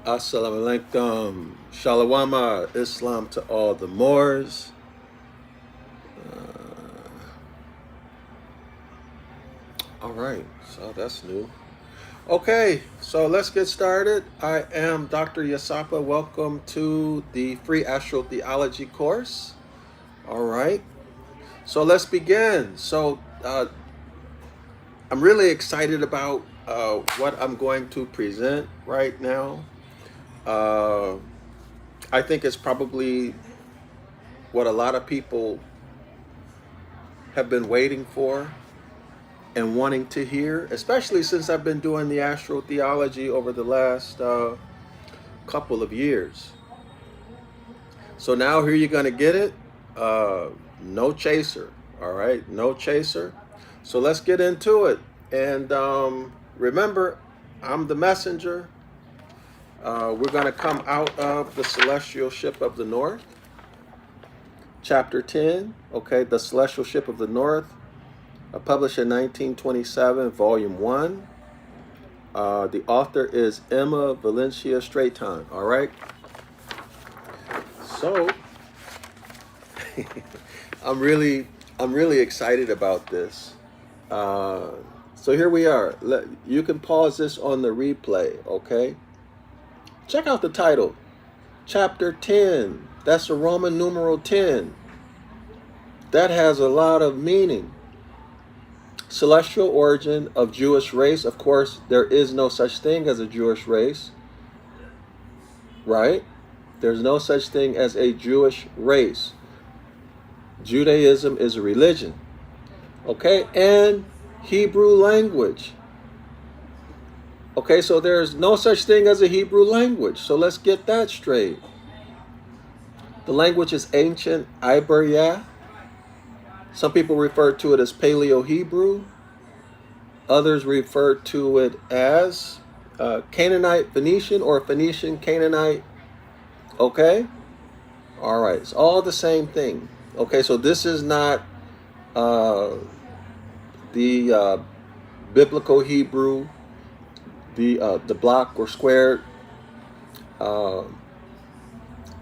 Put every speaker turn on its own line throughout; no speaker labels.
Assalamu alaikum. Shalawama Islam to all the Moors. All right, so that's new. Okay, so let's get started. I am Dr. Yasapa. Welcome to the free astro theology course. All right, so let's begin. I'm really excited about what I'm going to present right now. I think it's probably what a lot of people have been waiting for and wanting to hear, especially since I've been doing the astro theology over the last couple of years. So now here you're going to get it. No chaser. All right, no chaser. So let's get into it. And remember, I'm the messenger. We're going to come out of the Celestial Ship of the North, chapter 10. Okay, the Celestial Ship of the North, published in 1927, volume 1. The author is Emma Valencia Straighton. All right. So I'm really excited about this. So here we are. You can pause this on the replay, okay? Check out the title, chapter 10. That's a Roman numeral 10. That has a lot of meaning. Celestial origin of Jewish race. Of course, there is no such thing as a Jewish race, right? There's no such thing as a Jewish race. Judaism is a religion, okay? And Hebrew language. Okay, so there's no such thing as a Hebrew language. So let's get that straight. The language is Ancient Ibaryath. Some people refer to it as Paleo Hebrew. Others refer to it as Canaanite Phoenician or Phoenician Canaanite. Okay? All right. It's all the same thing. Okay, so this is not the biblical Hebrew, the block or squared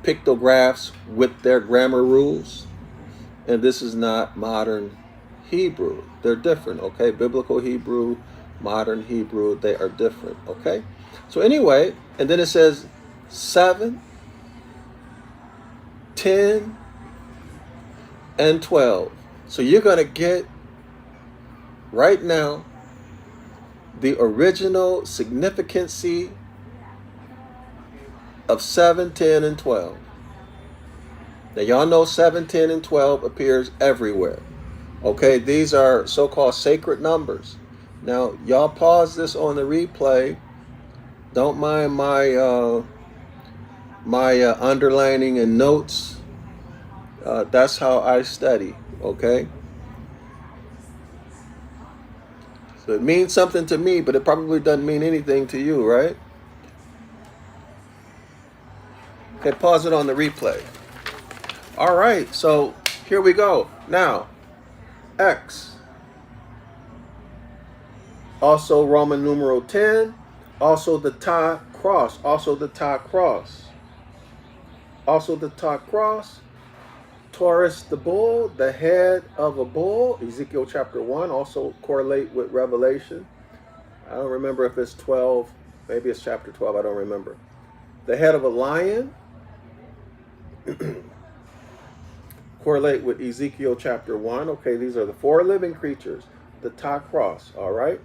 pictographs with their grammar rules. And this is not modern Hebrew. They're different, okay? Biblical Hebrew, modern Hebrew, they are different, okay? So anyway, and then it says 7, 10, and 12. So you're going to get right now the original significancy of 7, 10, and 12. Now, y'all know 7, 10, and 12 appears everywhere. Okay, these are so-called sacred numbers. Now, y'all pause this on the replay. Don't mind my underlining and notes. That's how I study, okay? So it means something to me, but it probably doesn't mean anything to you, right? Okay, pause it on the replay. All right, so here we go. Now, X, also Roman numeral 10, also the Ta cross, also the Ta cross, also the Ta cross, Taurus the bull, the head of a bull, Ezekiel chapter 1, also correlate with Revelation. I don't remember if it's 12, maybe it's chapter 12, I don't remember. The head of a lion, correlate with Ezekiel chapter 1. Okay, these are the 4 living creatures, the Ta cross, all right?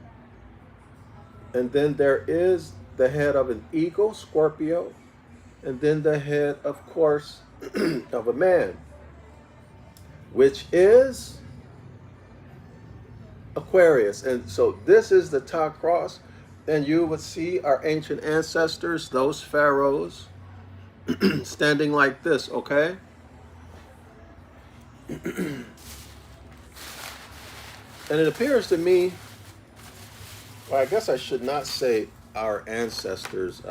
And then there is the head of an eagle, Scorpio, and then the head, of course, of a man, which is Aquarius. And so this is the Ta cross, and you would see our ancient ancestors, those pharaohs, standing like this, okay? And it appears to me, well, I guess I should not say our ancestors.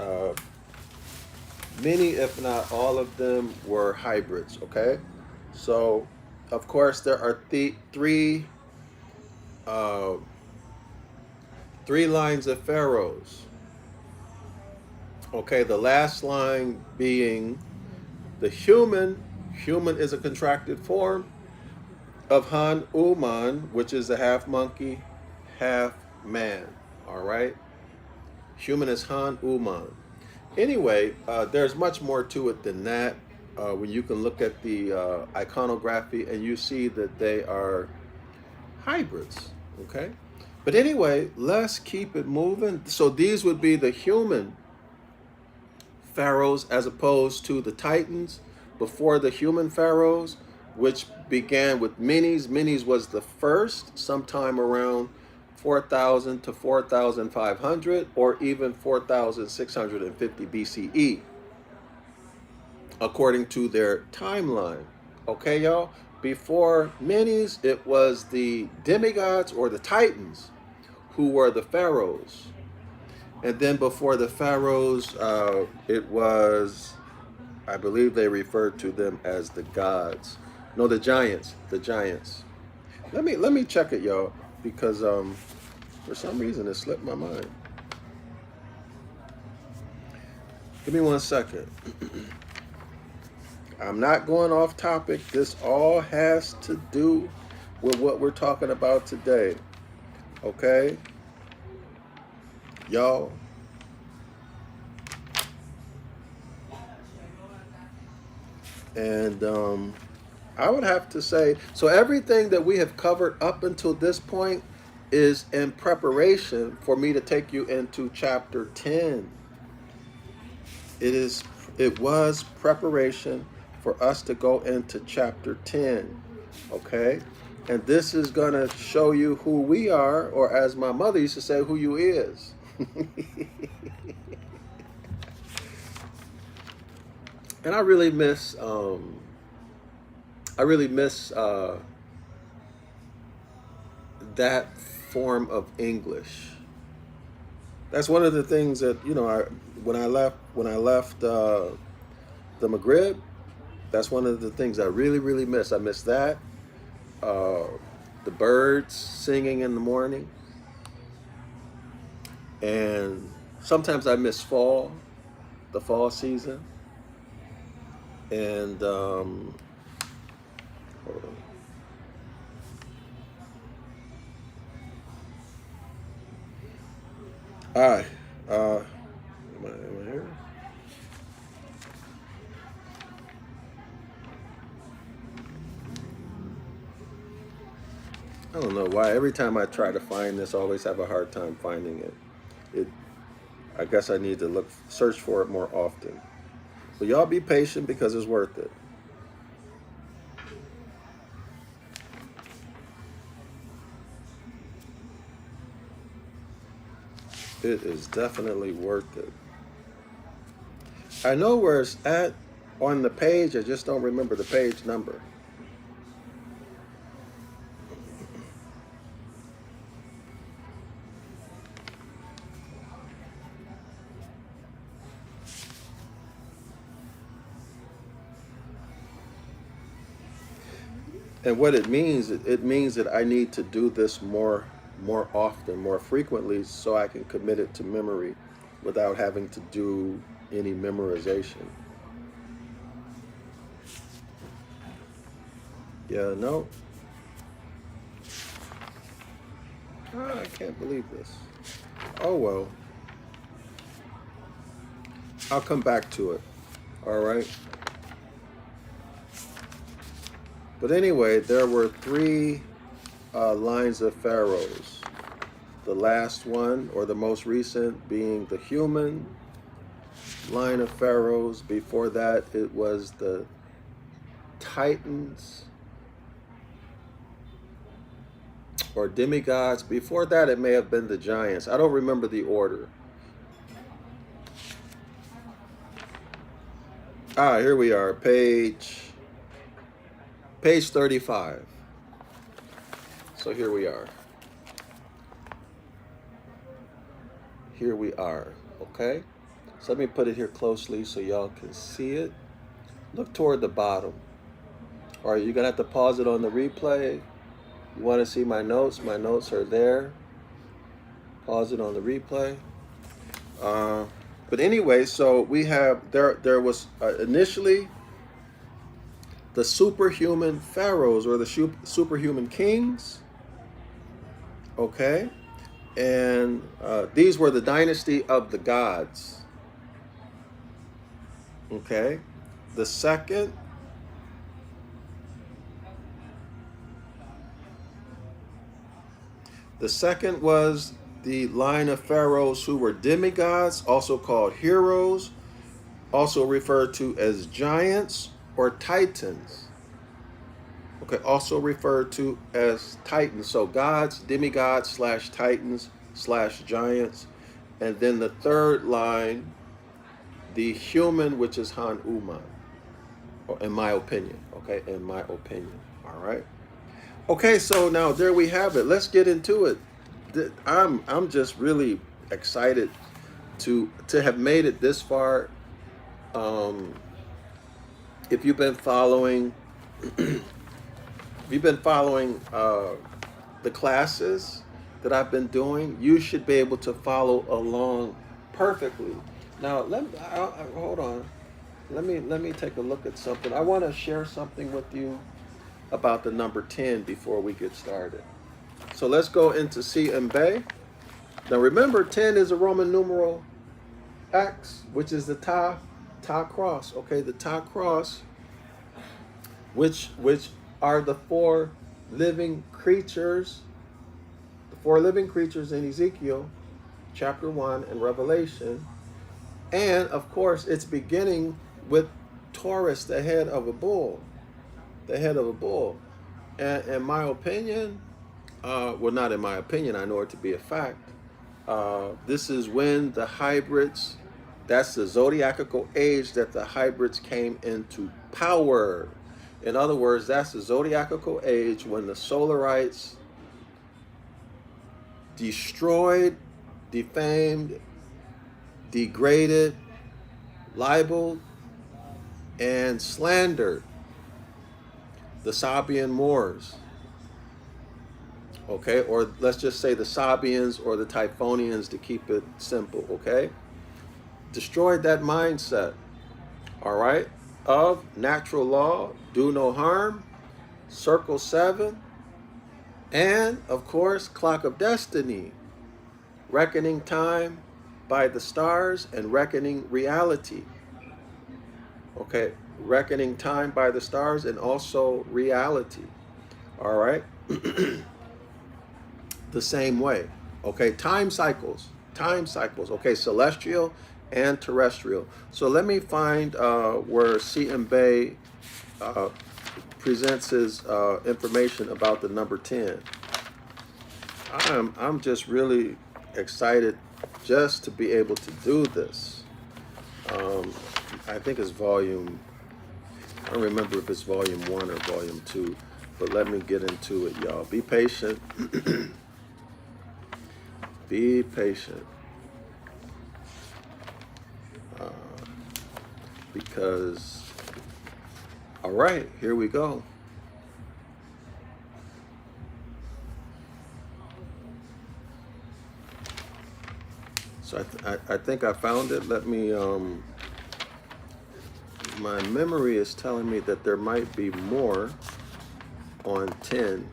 Many, if not all of them, were hybrids, okay? So, of course, there are three lines of pharaohs. Okay, the last line being the human. Human is a contracted form of Han Uman, which is a half monkey, half man. All right, human is Han Uman. Anyway, there's much more to it than that. When you can look at the iconography and you see that they are hybrids. Okay, but anyway, let's keep it moving. So these would be the human pharaohs as opposed to the titans before the human pharaohs, which began with Menes. Menes was the first, sometime around 4000 to 4500, or even 4650 BCE, according to their timeline. Okay, y'all? Before Menes, it was the demigods or the titans who were the pharaohs. And then before the pharaohs, it was, I believe they referred to them as the gods. No, the giants. The giants. Let me check it, y'all, because for some reason it slipped my mind. Give me 1 second. I'm not going off topic. This all has to do with what we're talking about today. Okay? Y'all. And I would have to say, so everything that we have covered up until this point is in preparation for me to take you into chapter 10. It was preparation for us to go into chapter 10. Okay? And this is going to show you who we are, or as my mother used to say, who you is. And I really miss that form of English. That's one of the things that, when I left the Maghrib, that's one of the things I really, really miss. I miss that. The birds singing in the morning. And sometimes I miss fall, the fall season. And hold on. All right. Am I here? I don't know why. Every time I try to find this, I always have a hard time finding it. I guess I need to search for it more often. But y'all be patient because it's worth it. It is definitely worth it. I know where it's at on the page. I just don't remember the page number. And what it means that I need to do this more often, more frequently, so I can commit it to memory without having to do any memorization. Yeah, no. I can't believe this. Oh well. I'll come back to it. All right. But anyway, there were three lines of pharaohs. The last one, or the most recent, being the human line of pharaohs. Before that, it was the titans or demigods. Before that, it may have been the giants. I don't remember the order. Here we are, page 35. So here we are. Here we are, okay? So let me put it here closely so y'all can see it. Look toward the bottom. All right, you're gonna have to pause it on the replay. You wanna see my notes? My notes are there. Pause it on the replay. But anyway, so we have there was initially the superhuman pharaohs or the superhuman kings. Okay, and these were the dynasty of the gods. Okay, the second was the line of pharaohs who were demigods, also called heroes, also referred to as giants or titans. Okay, also referred to as titans. So gods, demigods slash titans slash giants. And then the third line, the human, which is Han Uman, in my opinion. Okay, in my opinion. All right. Okay, so now there we have it. Let's get into it. I'm just really excited to have made it this far. Um, if you've been following, if you've been following the classes that I've been doing, you should be able to follow along perfectly. Now, hold on. Let me take a look at something. I want to share something with you about the number 10 before we get started. So let's go into C and Bay. Now remember, 10 is a Roman numeral X, which is the Ta cross. Okay, the Ta cross, which are the four living creatures in Ezekiel chapter 1 and Revelation. And of course, it's beginning with Taurus, the head of a bull. The head of a bull. And in my opinion, well, not in my opinion, I know it to be a fact. This is when the hybrids, that's the zodiacal age that the hybrids came into power. In other words, that's the zodiacal age when the Solarites destroyed, defamed, degraded, libeled, and slandered the Sabian Moors. Okay, or let's just say the Sabians or the Typhonians to keep it simple, okay? Destroyed that mindset, all right, of natural law, do no harm, circle 7, and of course, clock of destiny, reckoning time by the stars and reckoning reality. Okay, reckoning time by the stars and also reality, all right? The same way. Okay, time cycles, okay, celestial and terrestrial. So let me find where C.M. Bay presents his information about the number 10. I'm just really excited just to be able to do this. I think it's volume, I don't remember if it's volume 1 or volume 2, but let me get into it, y'all. Be patient. Be patient, because, all right, here we go. So I think I found it. Let me, my memory is telling me that there might be more on 10,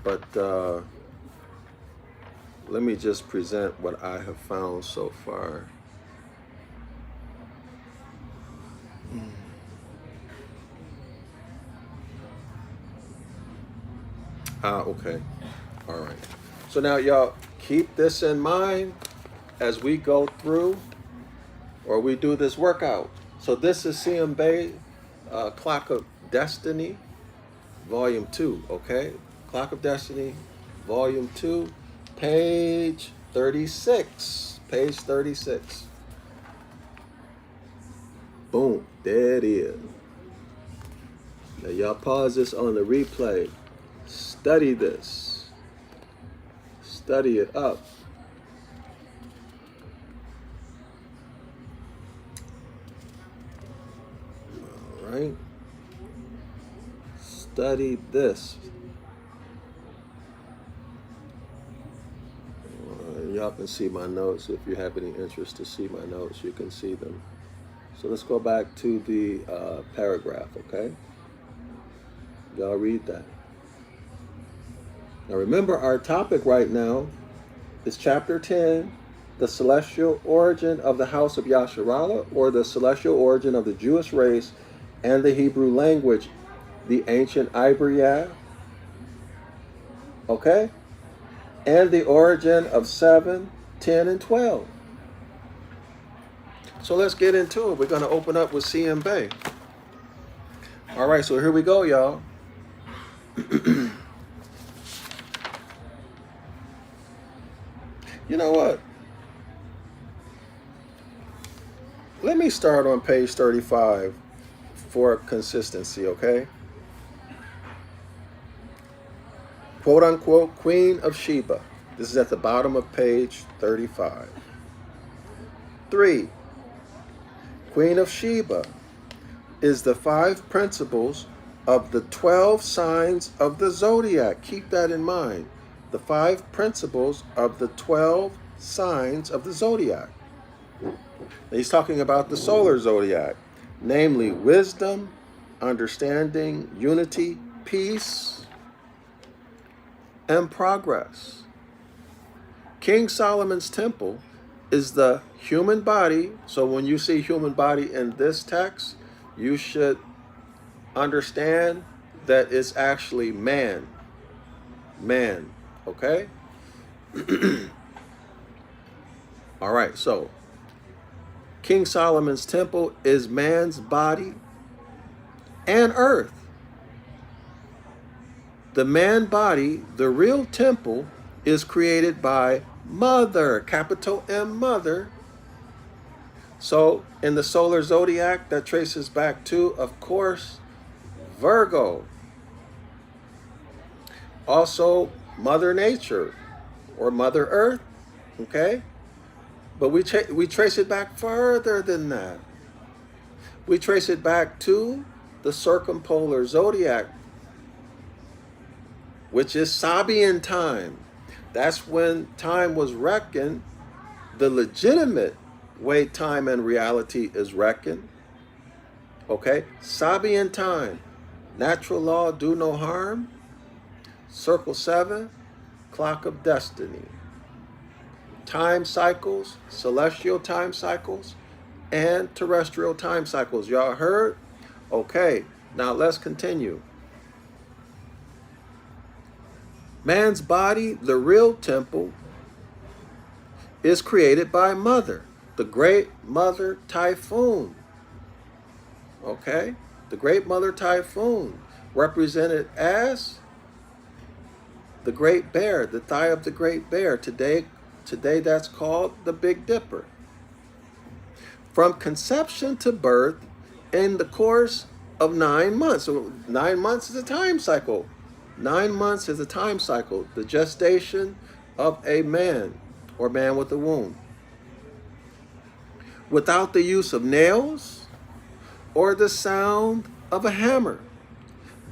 but let me just present what I have found so far. Okay. All right. So now, y'all, keep this in mind as we go through or we do this workout. So this is C.M. Bay, Clock of Destiny, Volume 2, okay? Clock of Destiny, Volume 2, page 36. Page 36. Boom, there it is. Now y'all pause this on the replay. Study this. Study it up. All right. Study this. y'all can see my notes. If you have any interest to see my notes, you can see them. So let's go back to the paragraph, okay? Y'all read that. Now remember, our topic right now is chapter 10, the celestial origin of the house of Yasharala, or the celestial origin of the Jewish race and the Hebrew language, the ancient Ibaryath, okay? And the origin of 7, 10, and 12. So let's get into it. We're going to open up with CM Bay. All right, so here we go, y'all. You know what? Let me start on page 35 for consistency, okay? Quote unquote, Queen of Sheba. This is at the bottom of page 35. 3. Queen of Sheba is the 5 principles of the 12 signs of the Zodiac. Keep that in mind. The 5 principles of the 12 signs of the Zodiac. He's talking about the solar Zodiac, namely wisdom, understanding, unity, peace, and progress. King Solomon's temple is the human body. So when you see human body in this text, you should understand that it's actually man. Man, okay? All right, so King Solomon's temple is man's body and earth. The man body, the real temple, is created by Mother, capital M, Mother. So in the solar zodiac, that traces back to, of course, Virgo. Also, Mother Nature or Mother Earth, okay? But we trace it back further than that. We trace it back to the circumpolar zodiac, which is Sabian time. That's when time was reckoned, the legitimate way time and reality is reckoned. Okay? Sabian time. Natural law, do no harm. Circle 7, clock of destiny. Time cycles, celestial time cycles, and terrestrial time cycles. Y'all heard? Okay, now let's continue. Man's body, the real temple, is created by Mother, the Great Mother Typhoon. Okay? The Great Mother Typhoon, represented as the Great Bear, the thigh of the Great Bear. Today that's called the Big Dipper. From conception to birth in the course of 9 months. So 9 months is a time cycle. 9 months is a time cycle. The gestation of a man or man with a womb. Without the use of nails or the sound of a hammer.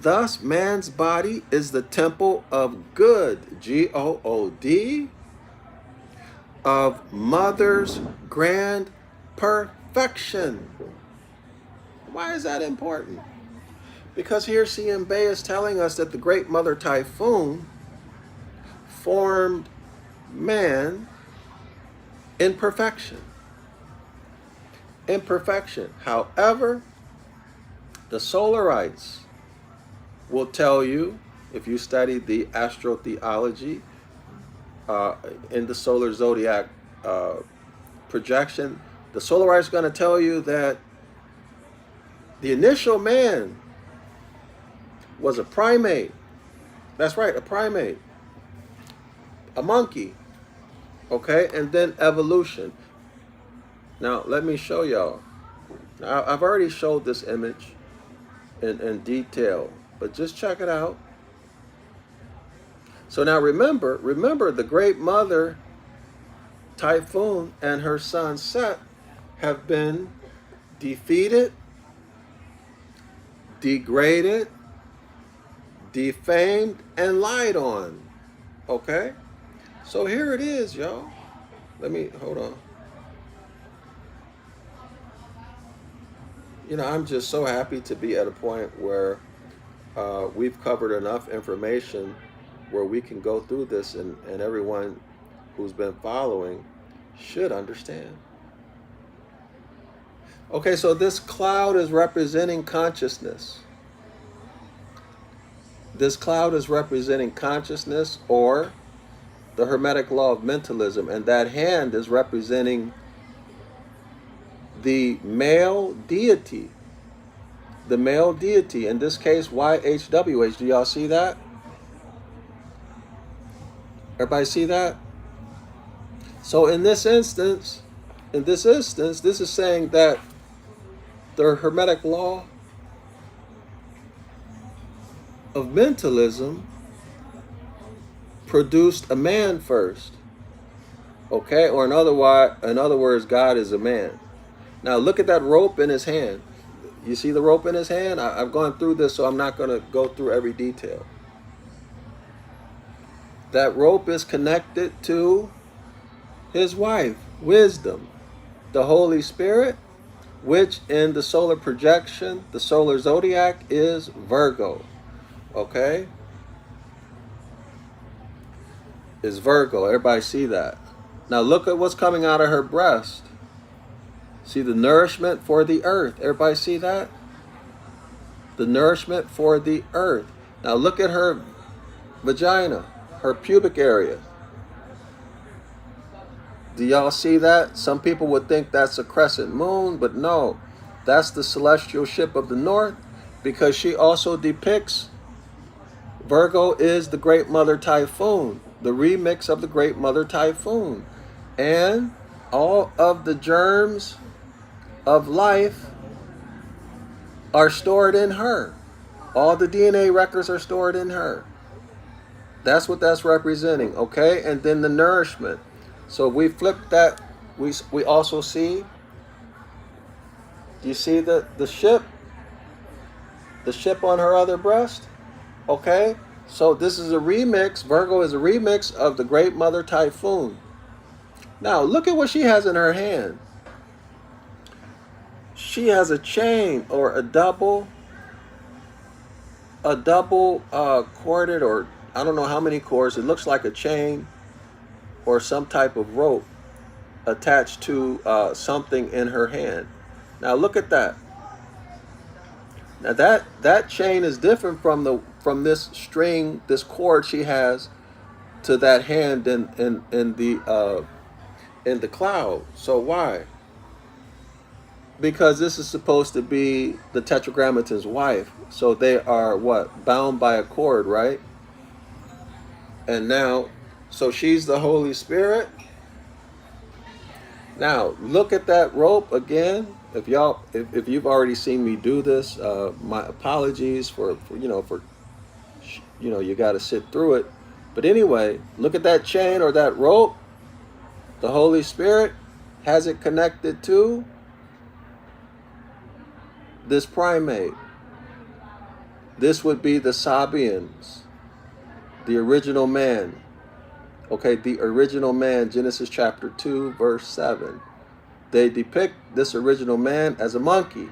Thus, man's body is the temple of good, G-O-O-D, of Mother's grand perfection. Why is that important? Because here CM Bay is telling us that the Great Mother Typhoon formed man in perfection. In perfection. However, the Solarites will tell you, if you study the astrotheology in the solar zodiac projection, the Solarites are going to tell you that the initial man was a primate. That's right, a primate. A monkey. Okay, and then evolution. Now, let me show y'all. I've already showed this image in detail, but just check it out. So now remember the Great Mother Typhoon and her son Set have been defeated, degraded, defamed, and lied on. Okay? So here it is, y'all. Let me, hold on. You know, I'm just so happy to be at a point where we've covered enough information where we can go through this, and everyone who's been following should understand. Okay, so this cloud is representing consciousness. This cloud is representing consciousness, or the Hermetic law of mentalism, and that hand is representing the male deity. The male deity, in this case, YHWH. Do y'all see that? Everybody see that? So in this instance, this is saying that the Hermetic law of mentalism produced a man first. Okay? Or in other words, God is a man. Now look at that rope in his hand. You see the rope in his hand? I've gone through this, so I'm not going to go through every detail. That rope is connected to his wife, wisdom, the Holy Spirit, which in the solar projection, the solar zodiac, is Virgo. Okay? Is Virgo. Everybody see that? Now look at what's coming out of her breast. See the nourishment for the earth. Everybody see that? The nourishment for the earth. Now look at her vagina, her pubic area. Do y'all see that? Some people would think that's a crescent moon, but no. That's the celestial ship of the north, because she also depicts, Virgo is the Great Mother Typhoon, the remix of the Great Mother Typhoon. And all of the germs of life are stored in her. All the DNA records are stored in her. That's what that's representing, okay? And then the nourishment. So we flip that, we also see, do you see the ship? The ship on her other breast? Okay? So this is a remix, Virgo is a remix of the Great Mother Typhoon. Now look at what she has in her hand. She has a chain, or a double corded, or I don't know how many cords. It looks like a chain or some type of rope attached to something in her hand. Now look at that. Now that chain is different from this string, this cord she has to that hand in the cloud. So why? Because this is supposed to be the Tetragrammaton's wife. So they are what? Bound by a cord, right? And now, so she's the Holy Spirit. Now, look at that rope again. If you've already seen me do this, my apologies for you got to sit through it. But anyway, look at that chain or that rope. The Holy Spirit has it connected to this primate. This would be the Sabians, the original man. Okay, the original man, Genesis chapter 2, verse 7. They depict this original man as a monkey,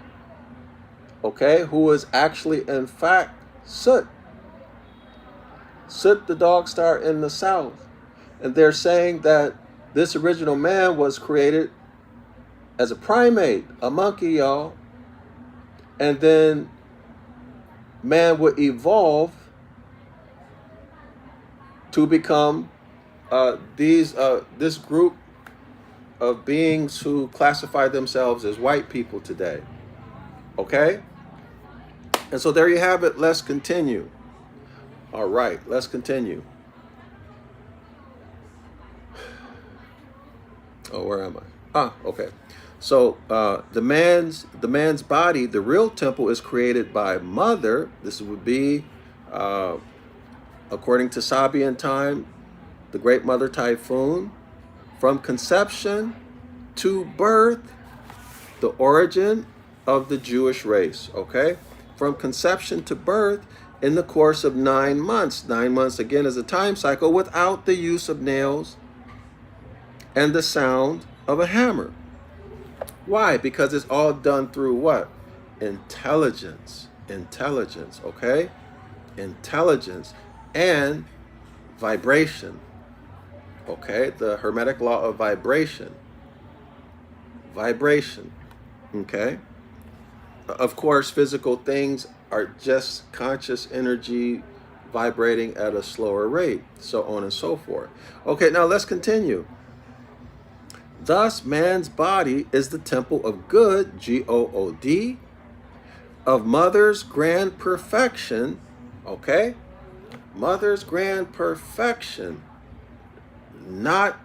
okay, who is actually, in fact, Soot. Soot, the dog star in the south. And they're saying that this original man was created as a primate, a monkey, y'all. And then man would evolve to become this group of beings who classify themselves as white people today. Okay? And so there you have it. Let's continue. All right, let's continue. Oh, where am I? Okay. So the man's body, the real temple, is created by mother. This would be, according to Sabian time, the Great Mother Typhoon. From conception to birth, the origin of the Jewish race. Okay, from conception to birth in the course of 9 months. 9 months again is a time cycle without the use of nails and the sound of a hammer. Why? Because it's all done through what? Intelligence. Intelligence, okay? Intelligence and vibration. Okay? The Hermetic law of vibration. Vibration. Okay? Of course, physical things are just conscious energy vibrating at a slower rate, so on and so forth. Okay, now let's continue. Thus, man's body is the temple of good, G-O-O-D, of mother's grand perfection, okay? Mother's grand perfection, not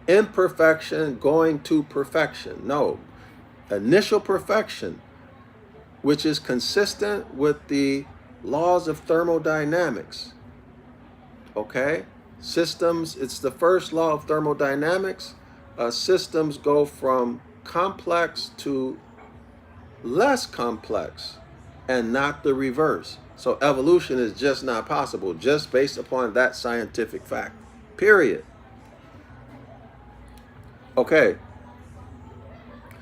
imperfection going to perfection. No, initial perfection, which is consistent with the laws of thermodynamics, okay? Systems, it's the first law of thermodynamics. Systems go from complex to less complex and not the reverse. So evolution is just not possible just based upon that scientific fact, period. Okay,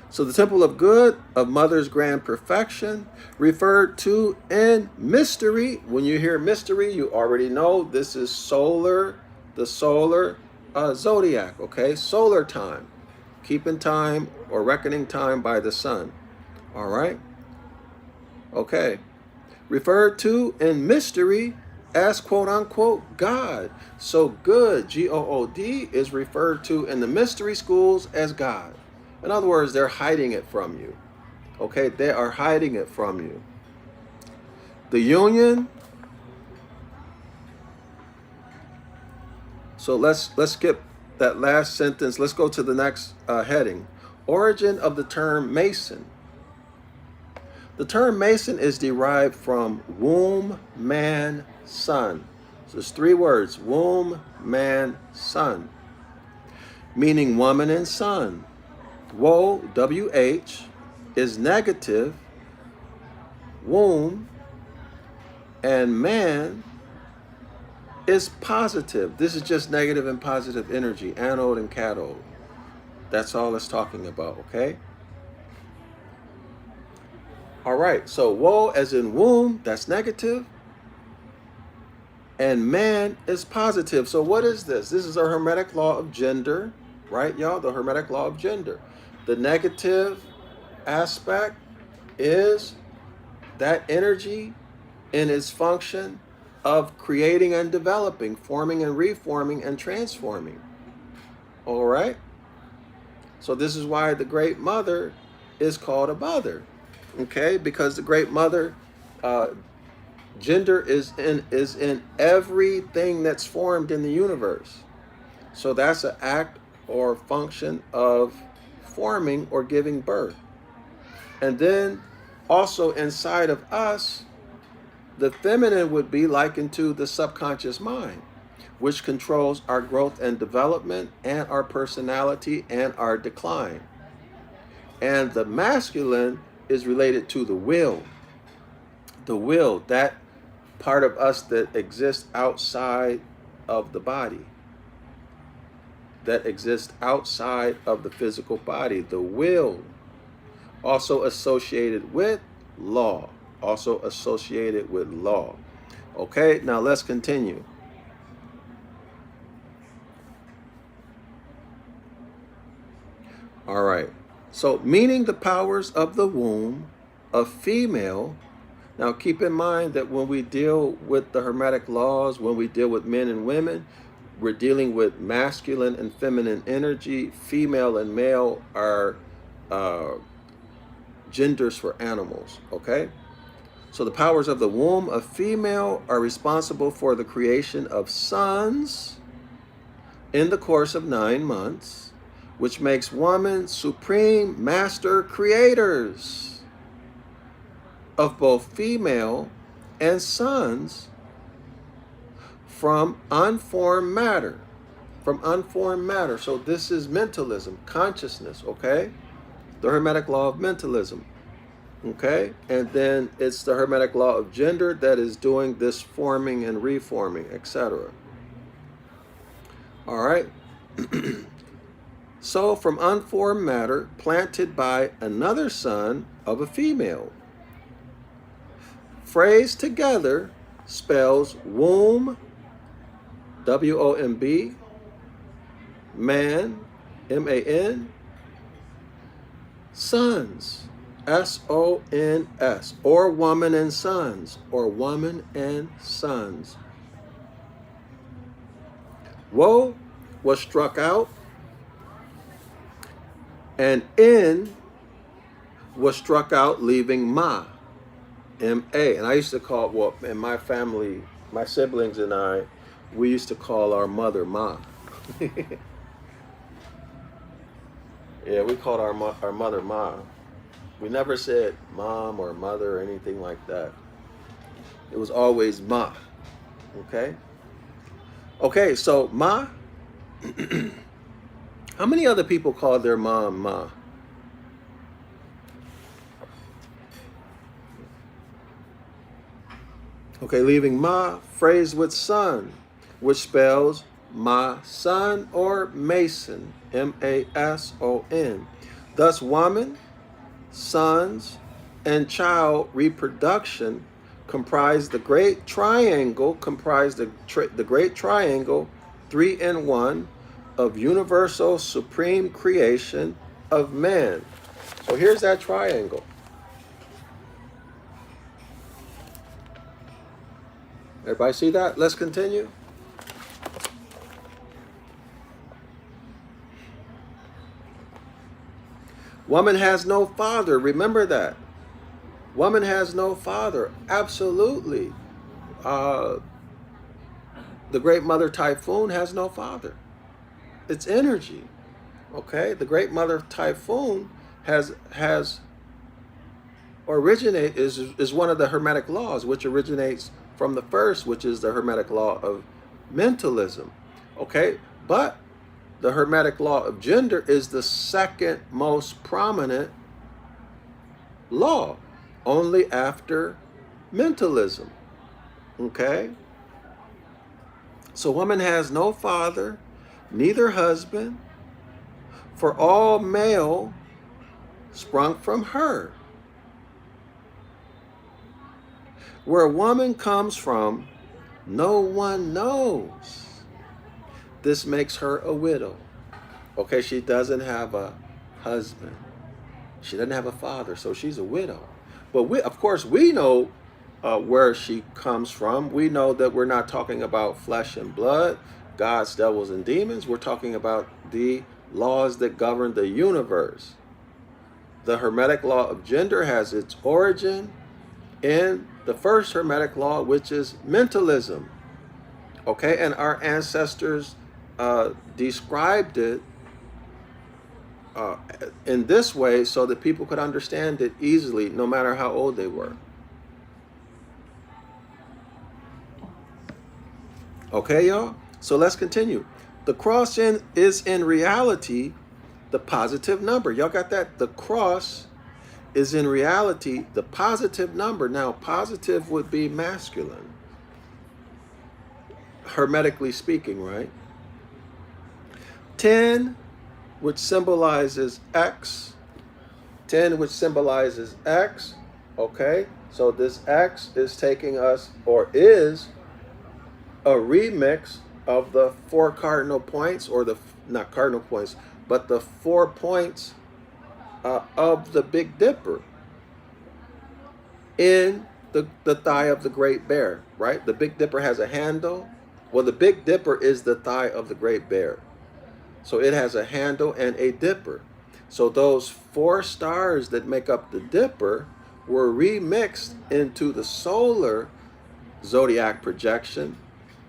so the temple of good, of mother's grand perfection, referred to in mystery. When you hear mystery, you already know this is solar, the solar zodiac, okay? Solar time, keeping time or reckoning time by the sun, all right? Okay, referred to in mystery as quote unquote God. So good, G-O-O-D, is referred to in the mystery schools as God. In other words, they're hiding it from you. Okay, they are hiding it from you. The union. So let's skip that last sentence. Let's go to the next heading. Origin of the term Mason. The term Mason is derived from womb, man, son. So it's three words: womb, man, son, meaning woman and son. Wo, W-H, is negative, womb, and man is positive. This is just negative and positive energy, anode and cathode. That's all it's talking about, okay? All right, so wo as in womb, that's negative, and man is positive. So what is this? This is a Hermetic law of gender, right, y'all? The Hermetic law of gender. The negative aspect is that energy in its function of creating and developing, forming and reforming and transforming. All right? So this is why the Great Mother is called a mother, okay? Because the Great Mother, gender is in everything that's formed in the universe. So that's an act or function of forming or giving birth. And then also inside of us, the feminine would be likened to the subconscious mind, which controls our growth and development and our personality and our decline. And the masculine is related to the will. The will, that part of us that exists outside of the body, that exists outside of the physical body, the will, also associated with law, also associated with law. Okay, now let's continue. All right, so meaning the powers of the womb, a female. Now keep in mind that when we deal with the Hermetic laws, when we deal with men and women, we're dealing with masculine and feminine energy. Female and male are genders for animals, okay? So the powers of the womb of female are responsible for the creation of sons in the course of 9 months, which makes women supreme master creators of both female and sons from unformed matter. From unformed matter. So this is mentalism, consciousness, okay? The Hermetic law of mentalism, okay? And then it's the Hermetic law of gender that is doing this forming and reforming, etc. All right? So from unformed matter planted by another son of a female. Phrased together spells womb, W-O-M-B, man, M-A-N, sons, S-O-N-S, or woman and sons, or woman and sons. Woe was struck out, and in was struck out, leaving ma, M-A. And I used to call, well, in my family, my siblings and I, we used to call our mother ma. Yeah, we called our mother ma. We never said mom or mother or anything like that. It was always ma. Okay? Okay, so ma. How many other people call their mom ma? Okay, leaving ma, phrased with son, which spells ma son or mason, M-A-S-O-N. Thus, woman, sons, and child reproduction comprise the great triangle, great triangle, 3 in 1, of universal supreme creation of man. So here's that triangle. Everybody see that? Let's continue. Woman has no father. Remember that. Woman has no father. Absolutely. The Great Mother Typhoon has no father. It's energy. Okay? The Great Mother Typhoon is one of the Hermetic Laws, which originates from the first, which is the Hermetic Law of mentalism. Okay? But the Hermetic Law of gender is the second most prominent law, only after mentalism. Okay? So woman has no father, neither husband, for all male sprung from her. Where a woman comes from, no one knows. This makes her a widow. Okay, she doesn't have a husband. She doesn't have a father, so she's a widow. But of course, we know where she comes from. We know that we're not talking about flesh and blood, gods, devils, and demons. We're talking about the laws that govern the universe. The Hermetic Law of gender has its origin in the first Hermetic Law, which is mentalism. Okay, and our ancestors described it in this way so that people could understand it easily, no matter how old they were. Okay, y'all? So let's continue. The cross is in reality the positive number. Y'all got that? The cross is in reality the positive number. Now, positive would be masculine, hermetically speaking, right? 10, which symbolizes X. 10, which symbolizes X. Okay, so this X is taking us, or is a remix of the 4 cardinal points, or not cardinal points, but the 4 points of the Big Dipper in the thigh of the Great Bear, right? The Big Dipper has a handle. Well, the Big Dipper is the thigh of the Great Bear. So it has a handle and a dipper. So those 4 stars that make up the dipper were remixed into the solar zodiac projection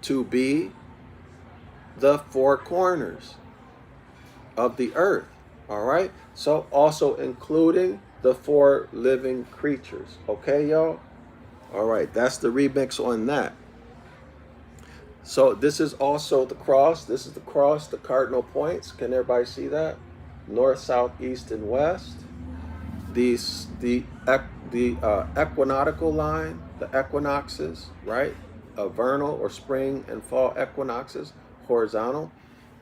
to be the 4 corners of the earth. All right? So also including the 4 living creatures. Okay, y'all? All right, that's the remix on that. So this is also the cross. This is the cross, the cardinal points. Can everybody see that? North, south, east, and west. The equinoctial line, the equinoxes, right? Vernal or spring and fall equinoxes, horizontal.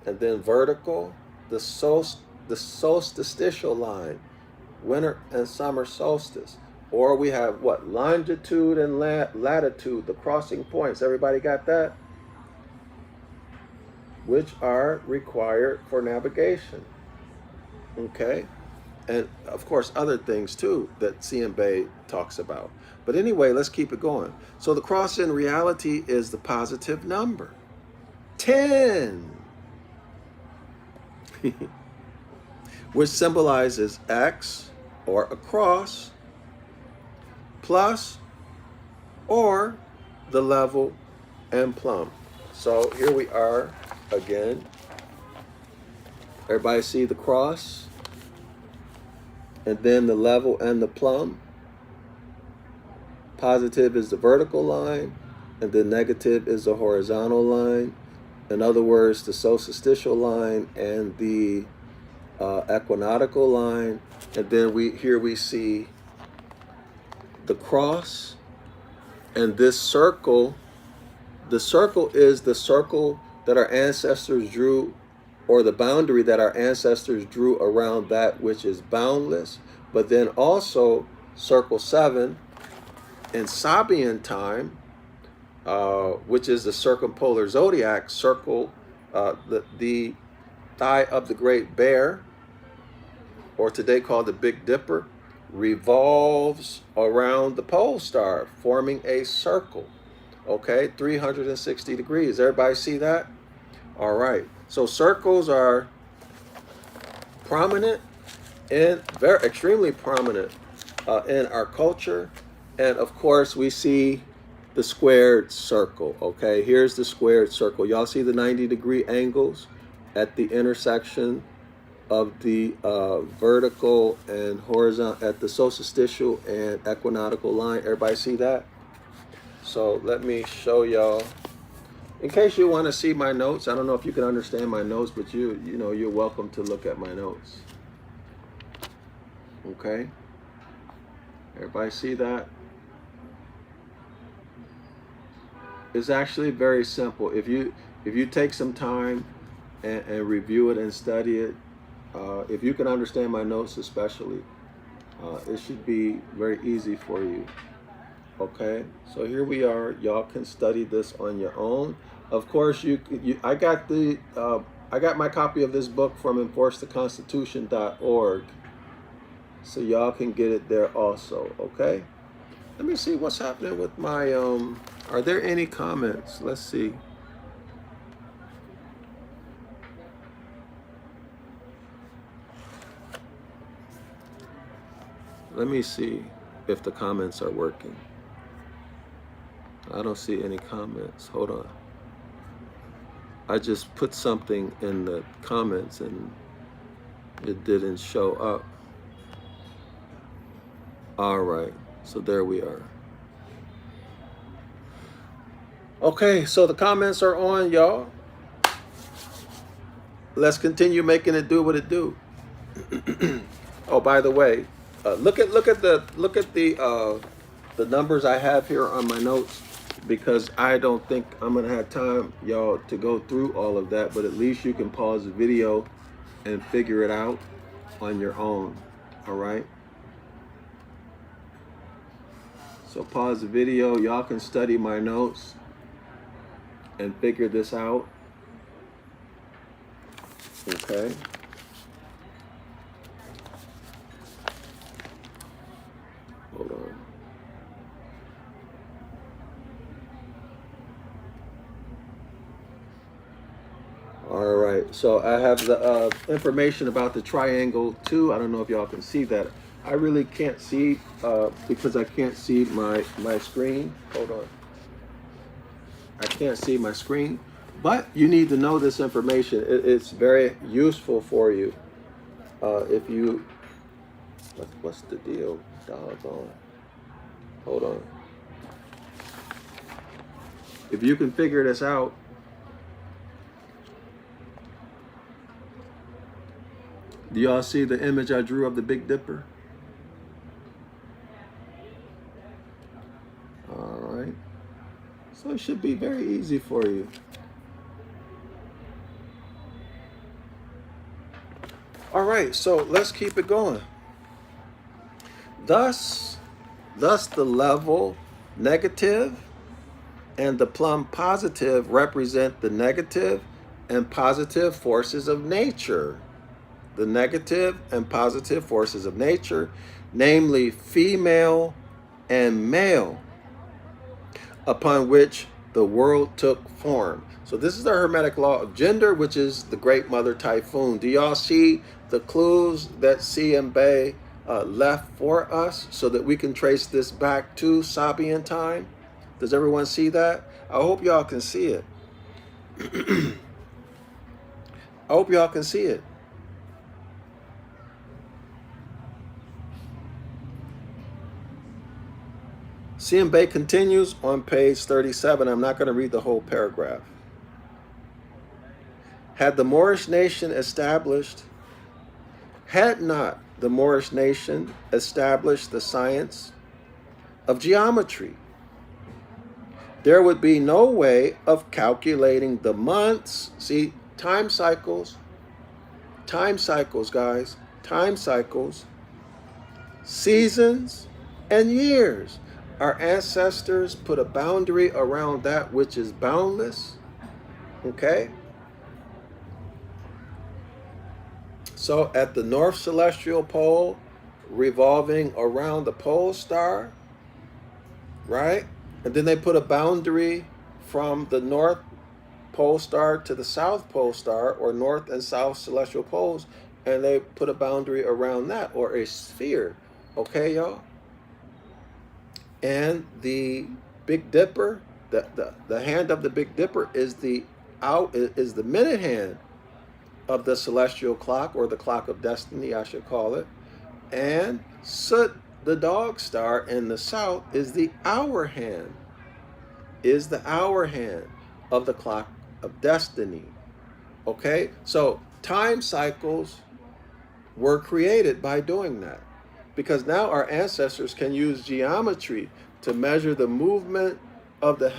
And then vertical, the solstitial line, winter and summer solstice. Or we have what? Longitude and latitude, the crossing points. Everybody got that? Which are required for navigation. Okay? And of course, other things too that CM Bay talks about. But anyway, let's keep it going. So the cross in reality is the positive number 10, which symbolizes X or a cross plus or the level and plumb. So here we are again. Everybody see the cross? And then the level and the plumb. Positive is the vertical line, and then negative is the horizontal line. In other words, the solstitial line and the equinoctial line. And then here we see the cross, and this circle. The circle is the circle that our ancestors drew, or the boundary that our ancestors drew around that which is boundless. But then also circle 7 in Sabian time, which is the circumpolar zodiac circle, the thigh of the Great Bear, or today called the Big Dipper, revolves around the pole star, forming a circle. Okay, 360 degrees. Everybody see that? All right. So circles are prominent and very extremely prominent in our culture. And of course, we see the squared circle. Okay, here's the squared circle. Y'all see the 90-degree angles at the intersection of the vertical and horizontal, at the solstitial and equinoctial line. Everybody see that? So let me show y'all. In case you want to see my notes, I don't know if you can understand my notes, but you know, you're welcome to look at my notes. Okay? Everybody see that? It's actually very simple. If you take some time and review it and study it, if you can understand my notes especially, it should be very easy for you. Okay, so here we are. Y'all can study this on your own. Of course, I got my copy of this book from enforcetheconstitution.org, so y'all can get it there also. Okay, let me see what's happening with my are there any comments? Let's see. Let me see if the comments are working. I don't see any comments. Hold on. I just put something in the comments and it didn't show up. All right, so there we are. Okay, so the comments are on, y'all. Let's continue making it do what it do. Oh, by the way, look at the numbers I have here on my notes, because I don't think I'm gonna have time, y'all, to go through all of that, but at least you can pause the video and figure it out on your own. All right, so pause the video. Y'all can study my notes and figure this out. Okay. Hold on. All right, so I have the information about the triangle too. I don't know if y'all can see that. I really can't see because I can't see my screen. Hold on. I can't see my screen, but you need to know this information. It's very useful for you. If you, what's the deal? Doggone. Hold on. If you can figure this out, do y'all see the image I drew of the Big Dipper? All right. So it should be very easy for you. All right, so let's keep it going. Thus the level negative and the plumb positive represent the negative and positive forces of nature. The negative and positive forces of nature, namely female and male, upon which the world took form. So this is the Hermetic law of gender, which is the Great Mother Typhoon. Do y'all see the clues that C and Bay left for us so that we can trace this back to Sabian time? Does everyone see that? I hope y'all can see it. I hope y'all can see it. C and Bay continues on page 37. I'm not going to read the whole paragraph. Had not the Moorish nation established the science of geometry, there would be no way of calculating the months. See, time cycles, guys, time cycles, seasons, and years. Our ancestors put a boundary around that which is boundless, okay? So at the North Celestial Pole, revolving around the pole star, right? And then they put a boundary from the North Pole Star to the South Pole Star, or North and South Celestial Poles, and they put a boundary around that, or a sphere. Okay, y'all? And the Big Dipper, the hand of the Big Dipper is the minute hand of the celestial clock, or the clock of destiny, I should call it. And Soot, the dog star in the south, is the hour hand, of the clock of destiny. Okay, so time cycles were created by doing that, because now our ancestors can use geometry to measure the movement of the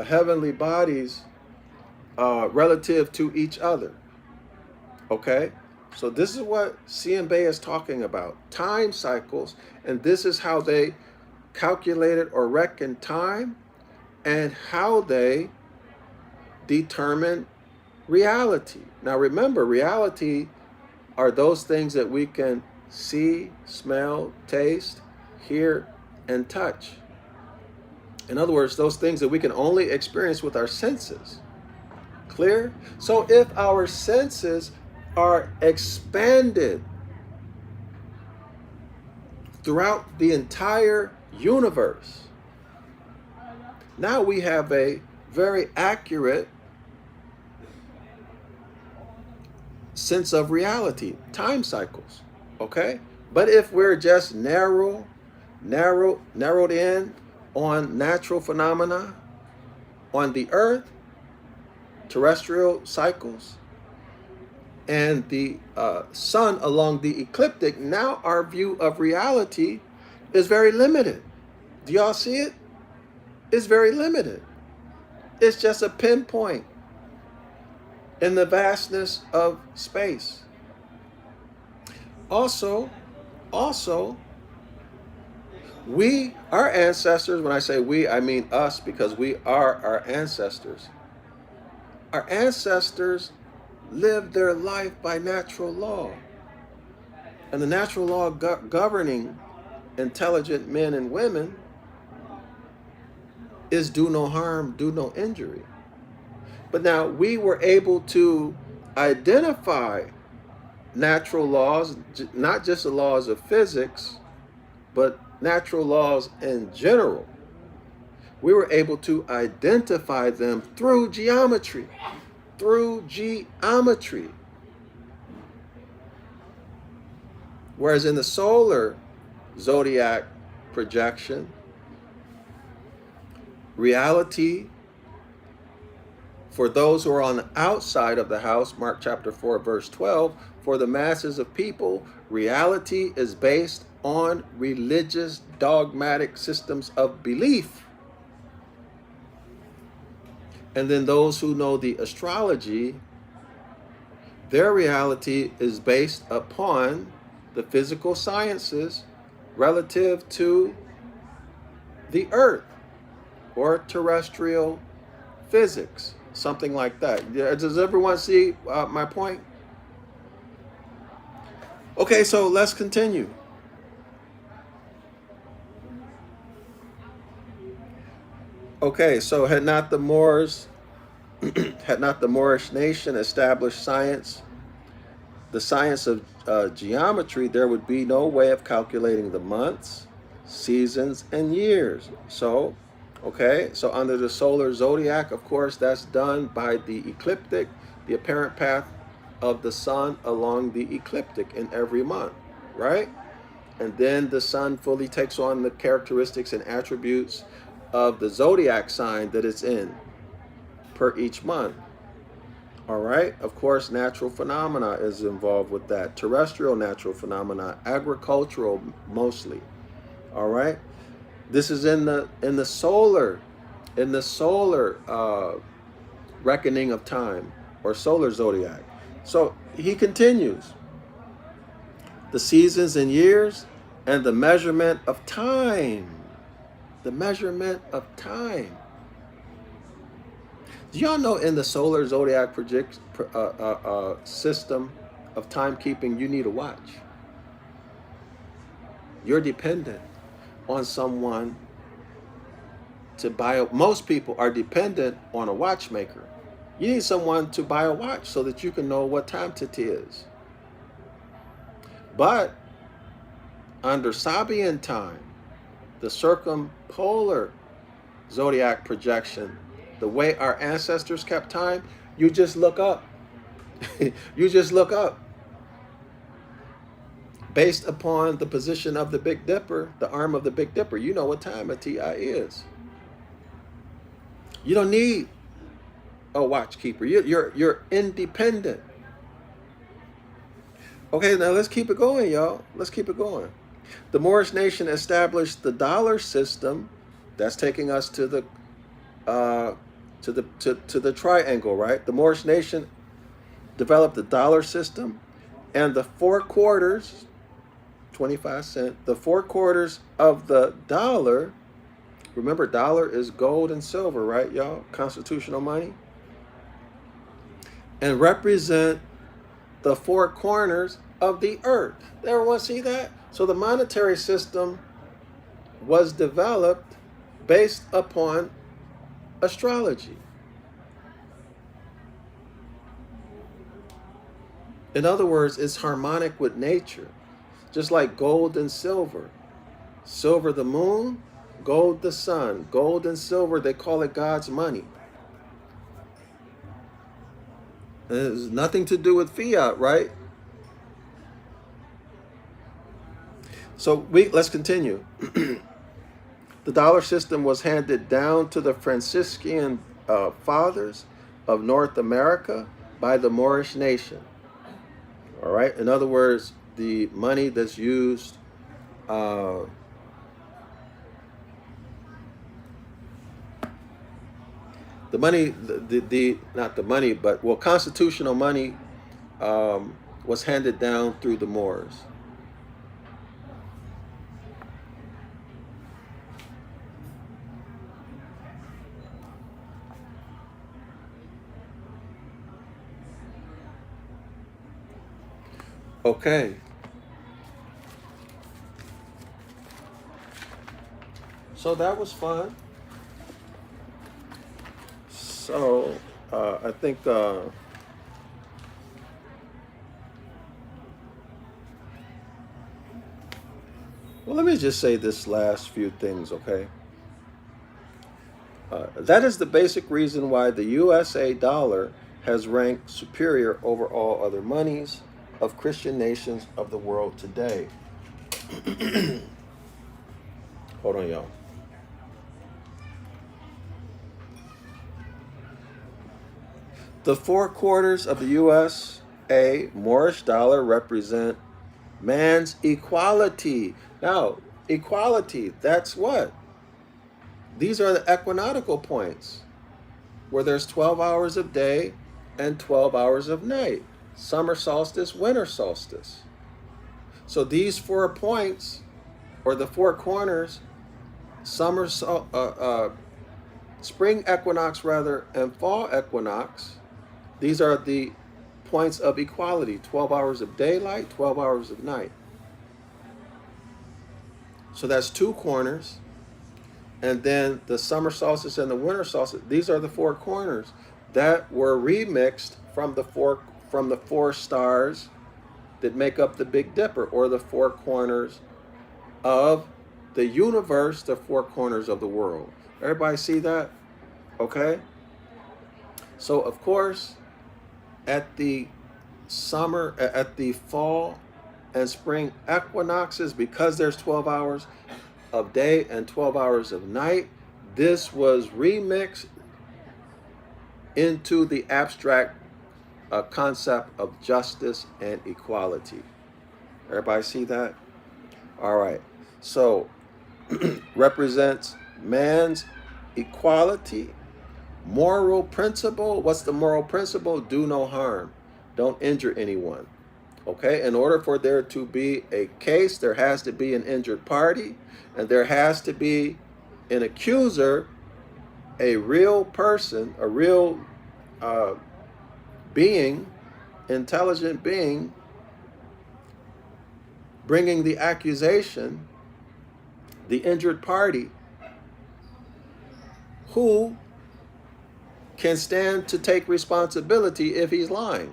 heavenly bodies relative to each other. Okay, so this is what C and Bay is talking about, time cycles, and this is how they calculated or reckon time, and how they determine reality. Now remember, reality are those things that we can see, smell, taste, hear, and touch. In other words, those things that we can only experience with our senses. Clear? So if our senses are expanded throughout the entire universe, now we have a very accurate sense of reality, time cycles, okay? But if we're just narrowed in on natural phenomena on the earth, terrestrial cycles, and the sun along the ecliptic, now our view of reality is very limited. Do y'all see it? It's very limited. It's just a pinpoint in the vastness of space. Also, our ancestors, when I say we, I mean us, because we are our ancestors. Our ancestors lived their life by natural law. And the natural law governing intelligent men and women is do no harm, do no injury. But now we were able to identify natural laws, not just the laws of physics, but natural laws in general. We were able to identify them through geometry. Whereas in the solar zodiac projection, reality for those who are on the outside of the house, Mark chapter 4, verse 12, for the masses of people, reality is based on religious dogmatic systems of belief. And then those who know the astrology Their reality is based upon the physical sciences relative to the earth or terrestrial physics, something like that. Does everyone see my point? Okay, so let's continue. Okay, so had not the Moors, had not the Moorish nation established science, the science of geometry, there would be no way of calculating the months, seasons, and years. So, okay, so under the solar zodiac, of course, that's done by the ecliptic, the apparent path of the sun along the ecliptic in every month, right? And then the sun fully takes on the characteristics and attributes of the zodiac sign that it's in per each month. All right. Of course, natural phenomena is involved with that. Terrestrial natural phenomena, agricultural mostly. All right. This is in the solar reckoning of time or solar zodiac. So he continues. The seasons and years and the measurement of time. The measurement of time. Do y'all know in the solar zodiac system of timekeeping, you need a watch? You're dependent on someone to buy. Most people are dependent on a watchmaker. You need someone to buy a watch so that you can know what time it is. But under Sabian time, the circumpolar zodiac projection, the way our ancestors kept time, you just look up. You just look up. Based upon the position of the Big Dipper, the arm of the Big Dipper, you know what time a TI is. You don't need a watchkeeper. You're independent. Okay, now let's keep it going, y'all. Let's keep it going. The Moorish nation established the dollar system. That's taking us to the triangle, right? The Moorish nation developed the dollar system, and the 4 quarters, 25 cents, the 4 quarters of the dollar. Remember, dollar is gold and silver, right, y'all? Constitutional money. And represent the 4 corners of the earth. Everyone see that? So the monetary system was developed based upon astrology. In other words, it's harmonic with nature, just like gold and silver. Silver the moon, gold the sun. Gold and silver, they call it God's money. It has nothing to do with fiat, right? So let's continue. The dollar system was handed down to the Franciscan fathers of North America by the Moorish nation. All right. In other words, the money that's used the money, not the money, but constitutional money was handed down through the Moors. Okay. So that was fun. So I think well, let me just say this last few things, okay? That is the basic reason why the USA dollar has ranked superior over all other monies of Christian nations of the world today. Hold on, y'all. The 4 quarters of the USA Moorish dollar represent man's equality. Now, equality, that's what? These are the equinoctial points, where there's 12 hours of day and 12 hours of night. summer solstice, winter solstice. So these 4 points, or the 4 corners, spring equinox rather, and fall equinox, these are the points of equality: 12 hours of daylight, 12 hours of night. So that's 2 corners. And then the summer solstice and the winter solstice, these are the 4 corners that were remixed from the 4 stars that make up the Big Dipper, or the 4 corners of the universe, the 4 corners of the world. Everybody see that? Okay? So of course, at the fall and spring equinoxes, because there's 12 hours of day and 12 hours of night, this was remixed into the abstract concept of justice and equality. Everybody see that? All right. So represents man's equality, moral principle. What's the moral principle? Do no harm. Don't injure anyone. Okay? In order for there to be a case, there has to be an injured party, and there has to be an accuser, a real person, a real being, intelligent being, bringing the accusation, the injured party, who can stand to take responsibility if he's lying.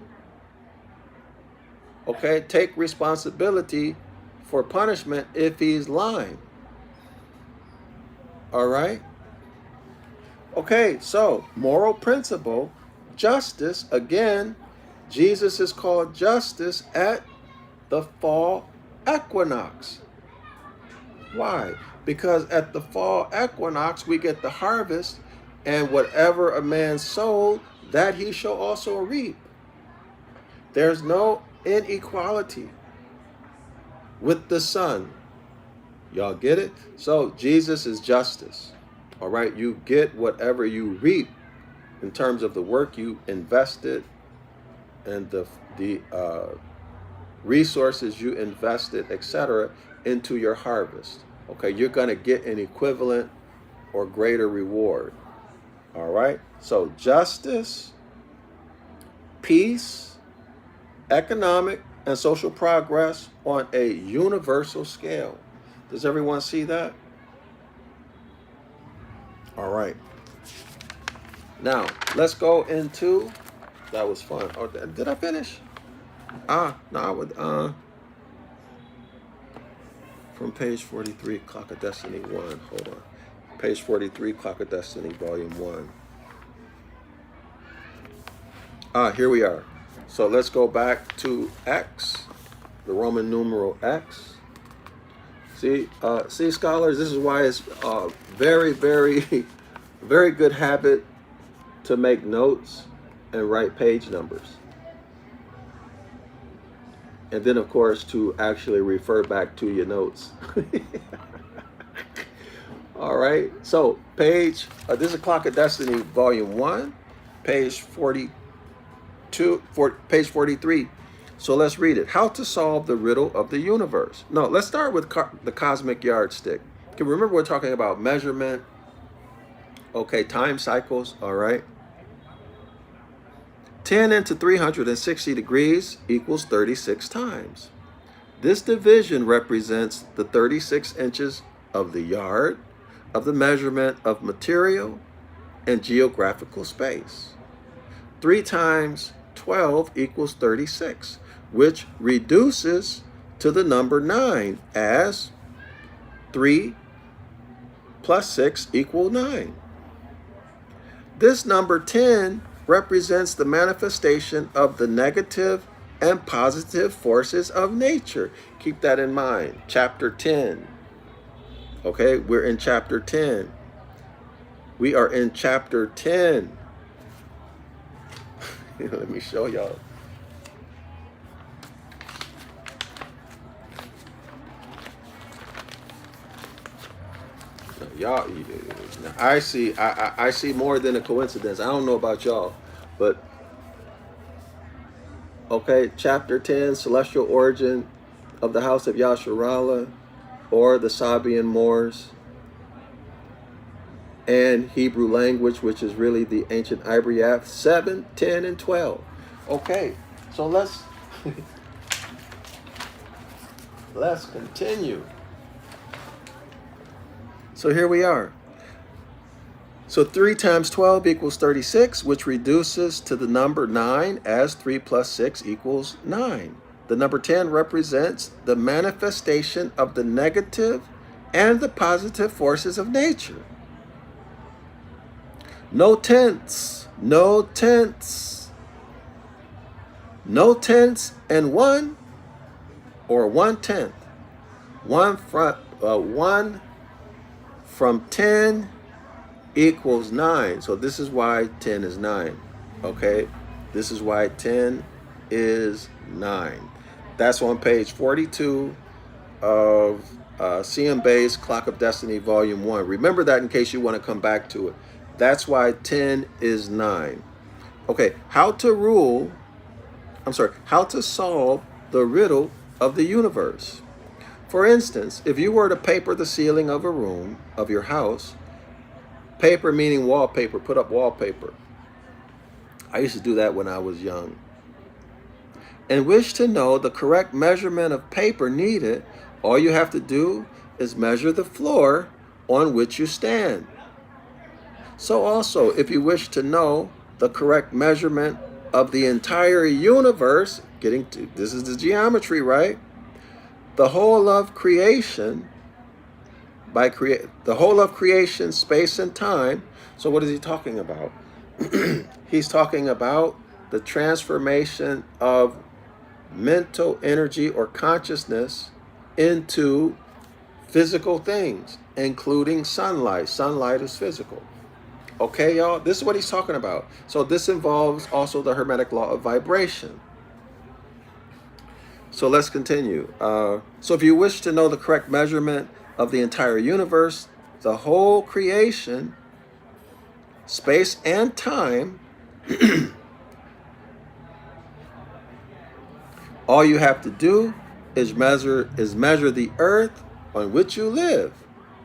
Okay, take responsibility for punishment if he's lying. All right? Okay, so moral principle, justice. Again, Jesus is called justice at the fall equinox. Why? Because at the fall equinox, we get the harvest, and whatever a man sowed, that he shall also reap. There's no inequality with the sun. Y'all get it? So Jesus is justice. All right, you get whatever you reap in terms of the work you invested and the resources you invested, etc., into your harvest. Okay, you're going to get an equivalent or greater reward. All right, so justice, peace, economic and social progress on a universal scale. Does everyone see that? All right. Now, let's go into, that was fun. Oh, did I finish? No, I would, from page 43, Clock of Destiny 1. Hold on. Page 43, Clock of Destiny, Volume 1. Here we are. So let's go back to X, the Roman numeral X. See, scholars, this is why it's very, very, very good habit to make notes and write page numbers. And then, of course, to actually refer back to your notes. All right. So this is Clock of Destiny, Volume 1, page 42, page 43. So let's read it. How to solve the riddle of the universe. No, let's start with the cosmic yardstick. Okay, remember we're talking about measurement. Okay, time cycles. All right. 10 into 360 degrees equals 36 times. This division represents the 36 inches of the yard of the measurement of material and geographical space. 3 times 12 equals 36, which reduces to the number 9 as 3 plus 6 equal 9. This number 10 represents the manifestation of the negative and positive forces of nature. Keep that in mind. Chapter 10. Okay, we're in chapter 10. We are in chapter 10. Let me show y'all. Y'all, I see more than a coincidence. I don't know about y'all, but Okay, chapter 10, celestial origin of the house of Yasharala, or the Sabian Moors, and Hebrew language, which is really the ancient Ibaryath, 7, 10, and 12. Okay, so let's continue. So here we are. So 3 times 12 equals 36, which reduces to the number 9 as 3 plus 6 equals 9. The number 10 represents the manifestation of the negative and the positive forces of nature. No tenths, no tenths, no tenths and 1 or 1/10. 1 from 10 equals 9. So this is why 10 is 9. Okay? This is why 10 is 9. That's on page 42 of CM Bay's Clock of Destiny, Volume 1. Remember that in case you want to come back to it. That's why 10 is 9. Okay, how to solve the riddle of the universe. For instance, if you were to paper the ceiling of a room of your house, paper meaning wallpaper, put up wallpaper. I used to do that when I was young. And wish to know the correct measurement of paper needed, all you have to do is measure the floor on which you stand. So also, if you wish to know the correct measurement of the entire universe, this is the geometry, right? The whole of creation, the whole of creation, space and time. So what is he talking about? He's talking about the transformation of mental energy or consciousness into physical things, including sunlight. Sunlight is physical. Okay, y'all? This is what he's talking about. So this involves also the Hermetic law of vibration. So let's continue. So if you wish to know the correct measurement of the entire universe, the whole creation, space and time, all you have to do is measure the earth on which you live.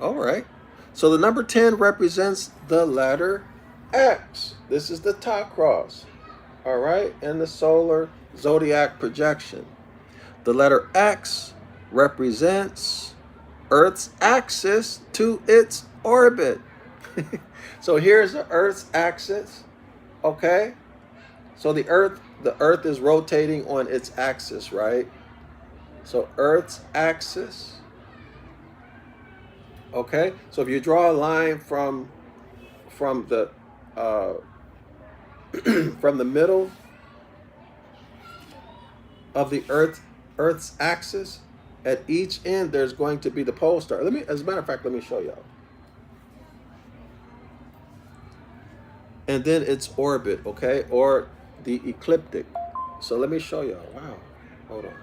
All right. So the number 10 represents the letter X. This is the top cross. All right. And the solar zodiac projection. The letter X represents Earth's axis to its orbit. So here's the Earth's axis. Okay. So the Earth is rotating on its axis, right? So Earth's axis. Okay. So if you draw a line from the from the middle of the Earth's axis, at each end there's going to be the pole star. As a matter of fact, let me show y'all. And then its orbit, okay, or the ecliptic. So let me show y'all. Wow. Hold on.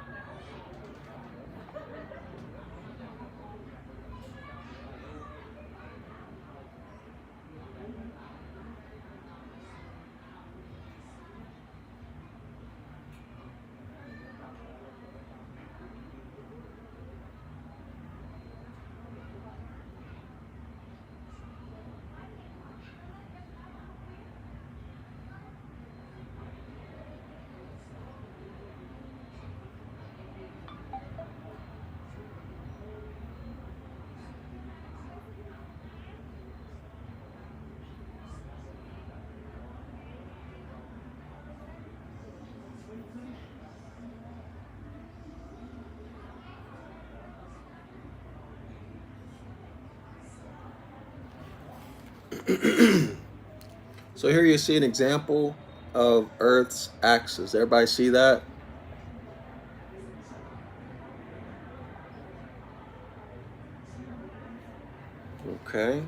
So here you see an example of Earth's axis. Everybody see that? Okay.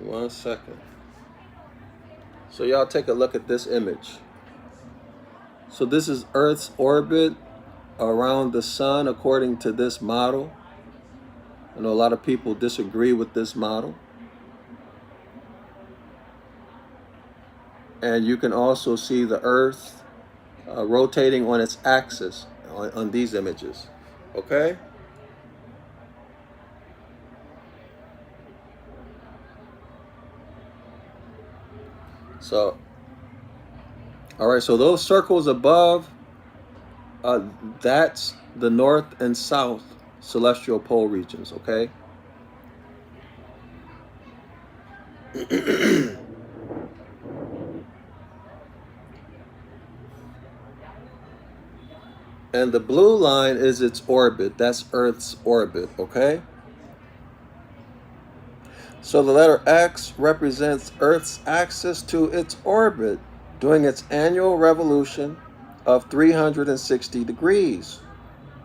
One second. So y'all take a look at this image. So this is Earth's orbit around the sun according to this model. I know a lot of people disagree with this model. And you can also see the Earth rotating on its axis on these images. Okay? So, all right, so those circles above, that's the north and south celestial pole regions, okay? And the blue line is its orbit. That's Earth's orbit, okay? So the letter X represents Earth's axis to its orbit during its annual revolution of 360 degrees,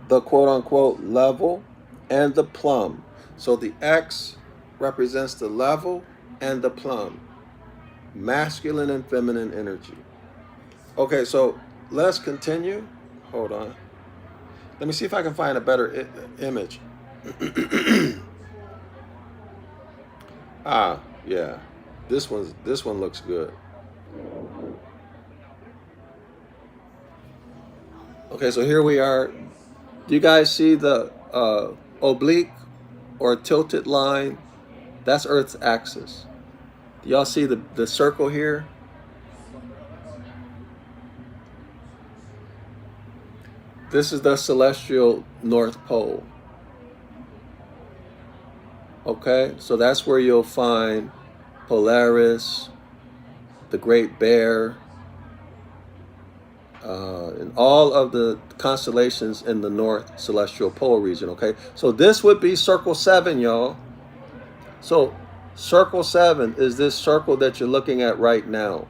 the quote-unquote level and the plumb. So the X represents the level and the plumb, masculine and feminine energy. Okay, so let's continue. Hold on. Let me see if I can find a better image. Ah, yeah. This one looks good. Okay, so here we are. Do you guys see the oblique or tilted line? That's Earth's axis. Do y'all see the circle here? This is the celestial North Pole. Okay, so that's where you'll find Polaris, the Great Bear, and all of the constellations in the North Celestial Pole region, okay? So this would be Circle 7, y'all. So Circle 7 is this circle that you're looking at right now,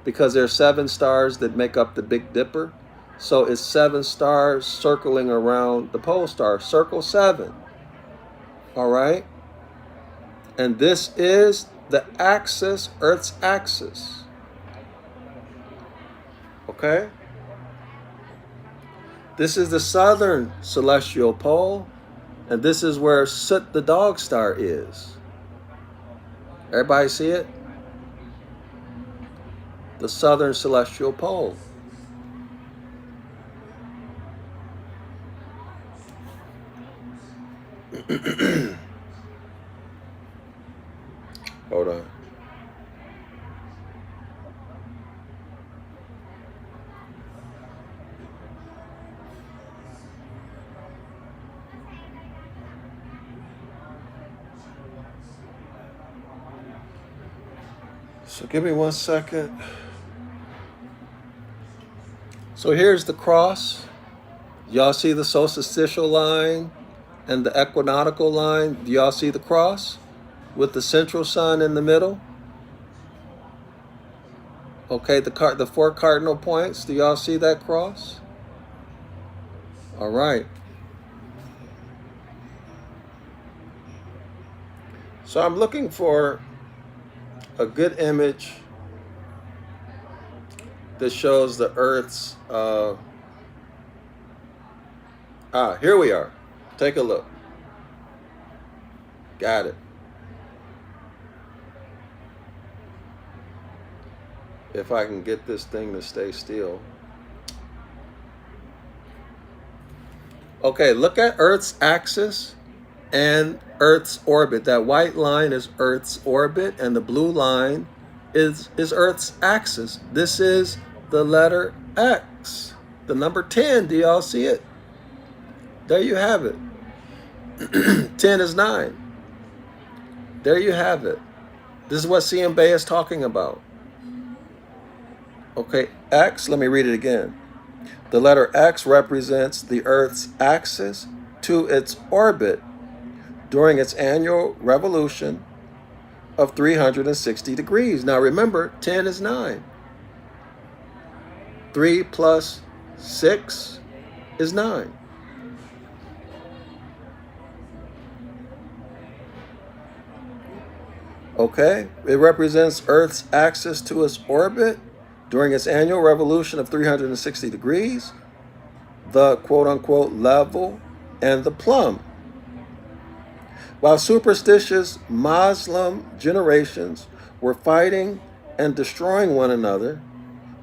because there are 7 stars that make up the Big Dipper. So it's 7 stars circling around the pole star, Circle 7. All right? And this is the axis, Earth's axis. Okay? This is the southern celestial pole, and this is where Soot the dog star is. Everybody see it? The southern celestial pole. Hold on. So give me 1 second. So here's the cross. Y'all see the solstitial line and the equinoctial line? Do y'all see the cross with the central sun in the middle? Okay, the 4 cardinal points. Do y'all see that cross? All right. So I'm looking for a good image that shows the Earth's, here we are. Take a look. Got it. If I can get this thing to stay still. Okay, look at Earth's axis and Earth's orbit. That white line is Earth's orbit, and the blue line is Earth's axis. This is the letter X, the number 10. Do y'all see it? There you have it. 10 is 9. There you have it. This is what CM Bay is talking about. Okay, X, let me read it again. The letter X represents the Earth's axis to its orbit during its annual revolution of 360 degrees. Now remember, 10 is 9. 3 plus 6 is 9. Okay, it represents Earth's axis to its orbit During its annual revolution of 360 degrees, the quote-unquote level and the plumb. While superstitious Muslim generations were fighting and destroying one another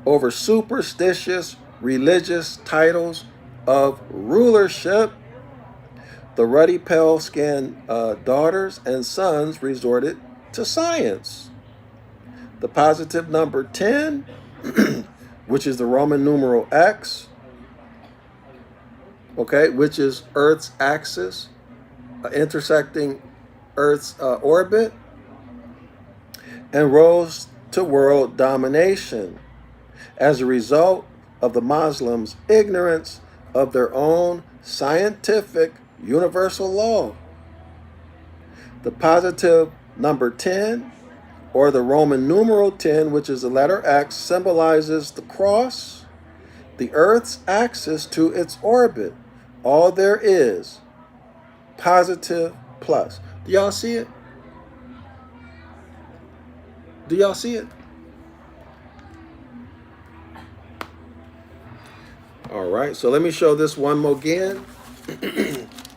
over superstitious religious titles of rulership, the ruddy pale-skinned daughters and sons resorted to science. The positive number 10, which is the Roman numeral X, okay, which is Earth's axis, intersecting Earth's orbit, and rose to world domination as a result of the Muslims' ignorance of their own scientific universal law. The positive number 10, or the Roman numeral 10, which is the letter X, symbolizes the cross, the Earth's axis to its orbit. All there is, positive plus. Do y'all see it? Do y'all see it? All right, so let me show this one more again,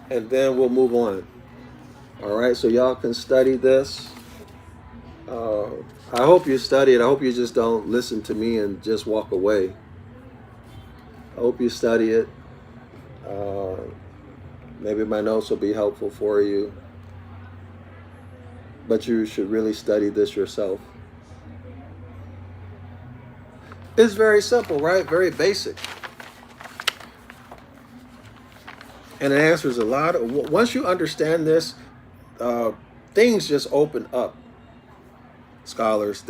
and then we'll move on. All right, so y'all can study this. I hope you study it. I hope you just don't listen to me and just walk away. I hope you study it. Maybe my notes will be helpful for you. But you should really study this yourself. It's very simple, right? Very basic. And it answers a lot of, once you understand this, things just open up. Scholars,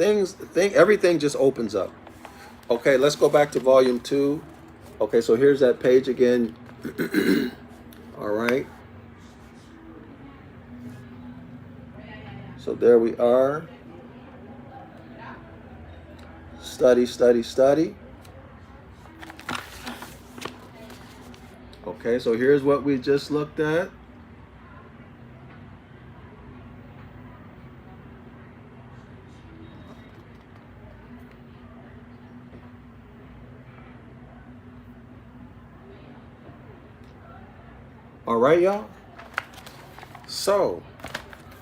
everything just opens up. Okay, let's go back to volume 2. Okay, so here's that page again. All right. So there we are. Study, study, study. Okay, so here's what we just looked at. All right, y'all. So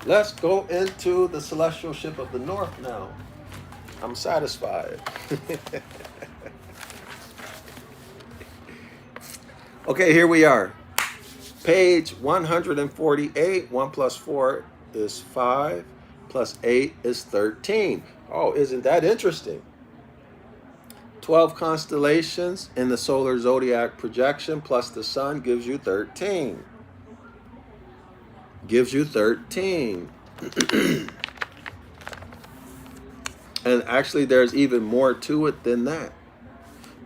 let's go into the celestial ship of the north now. I'm satisfied. Okay, here we are. Page 148. 1 plus 4 is 5. Plus 8 is 13. Oh, isn't that interesting? 12 constellations in the solar zodiac projection plus the sun gives you 13. Gives you 13. And actually, there's even more to it than that.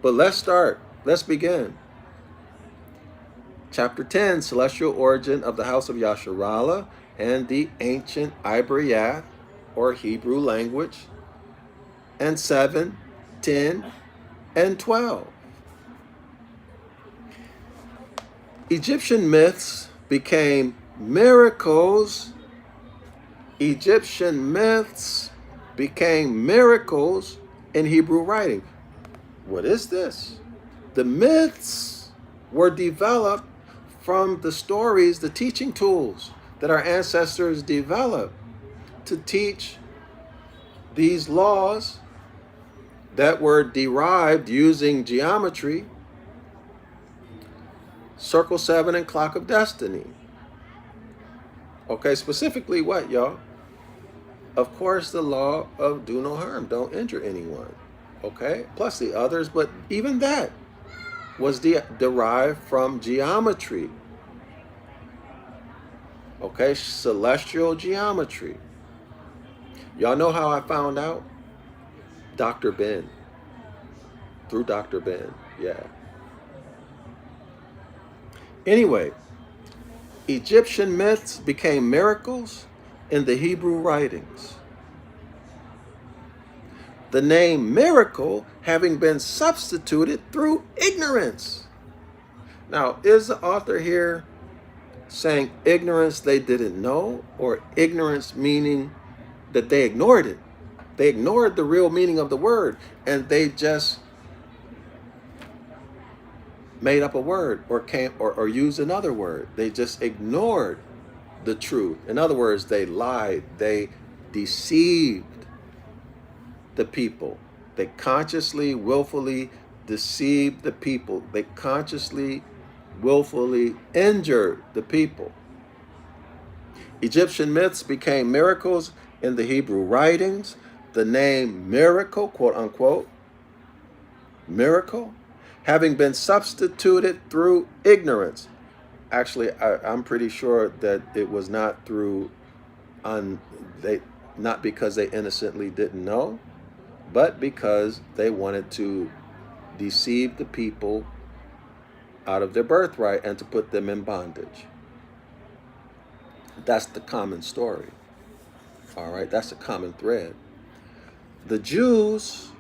But let's start. Let's begin. Chapter 10, Celestial Origin of the House of Yasharala and the Ancient Ibaryath, or Hebrew language. And 7, 10, and 12. Egyptian myths became miracles. Egyptian myths became miracles in Hebrew writing. What is this? The myths were developed from the stories, the teaching tools that our ancestors developed to teach these laws that were derived using geometry, circle 7 and clock of destiny. Okay, specifically what, y'all? Of course, the law of do no harm, don't injure anyone. Okay, plus the others, but even that was derived from geometry. Okay, celestial geometry. Y'all know how I found out? Dr. Ben. Through Dr. Ben, yeah. Anyway, Egyptian myths became miracles in the Hebrew writings. The name miracle having been substituted through ignorance. Now, is the author here saying ignorance they didn't know, or ignorance meaning that they ignored it? They ignored the real meaning of the word, and they just made up a word or used another word. They just ignored the truth. In other words, they lied. They deceived the people. They consciously, willfully deceived the people. They consciously, willfully injured the people. Egyptian myths became miracles in the Hebrew writings. The name miracle, quote unquote, miracle, having been substituted through ignorance. Actually, I'm pretty sure that it was not through, not because they innocently didn't know, but because they wanted to deceive the people out of their birthright and to put them in bondage. That's the common story. All right, that's a common thread. The Jews,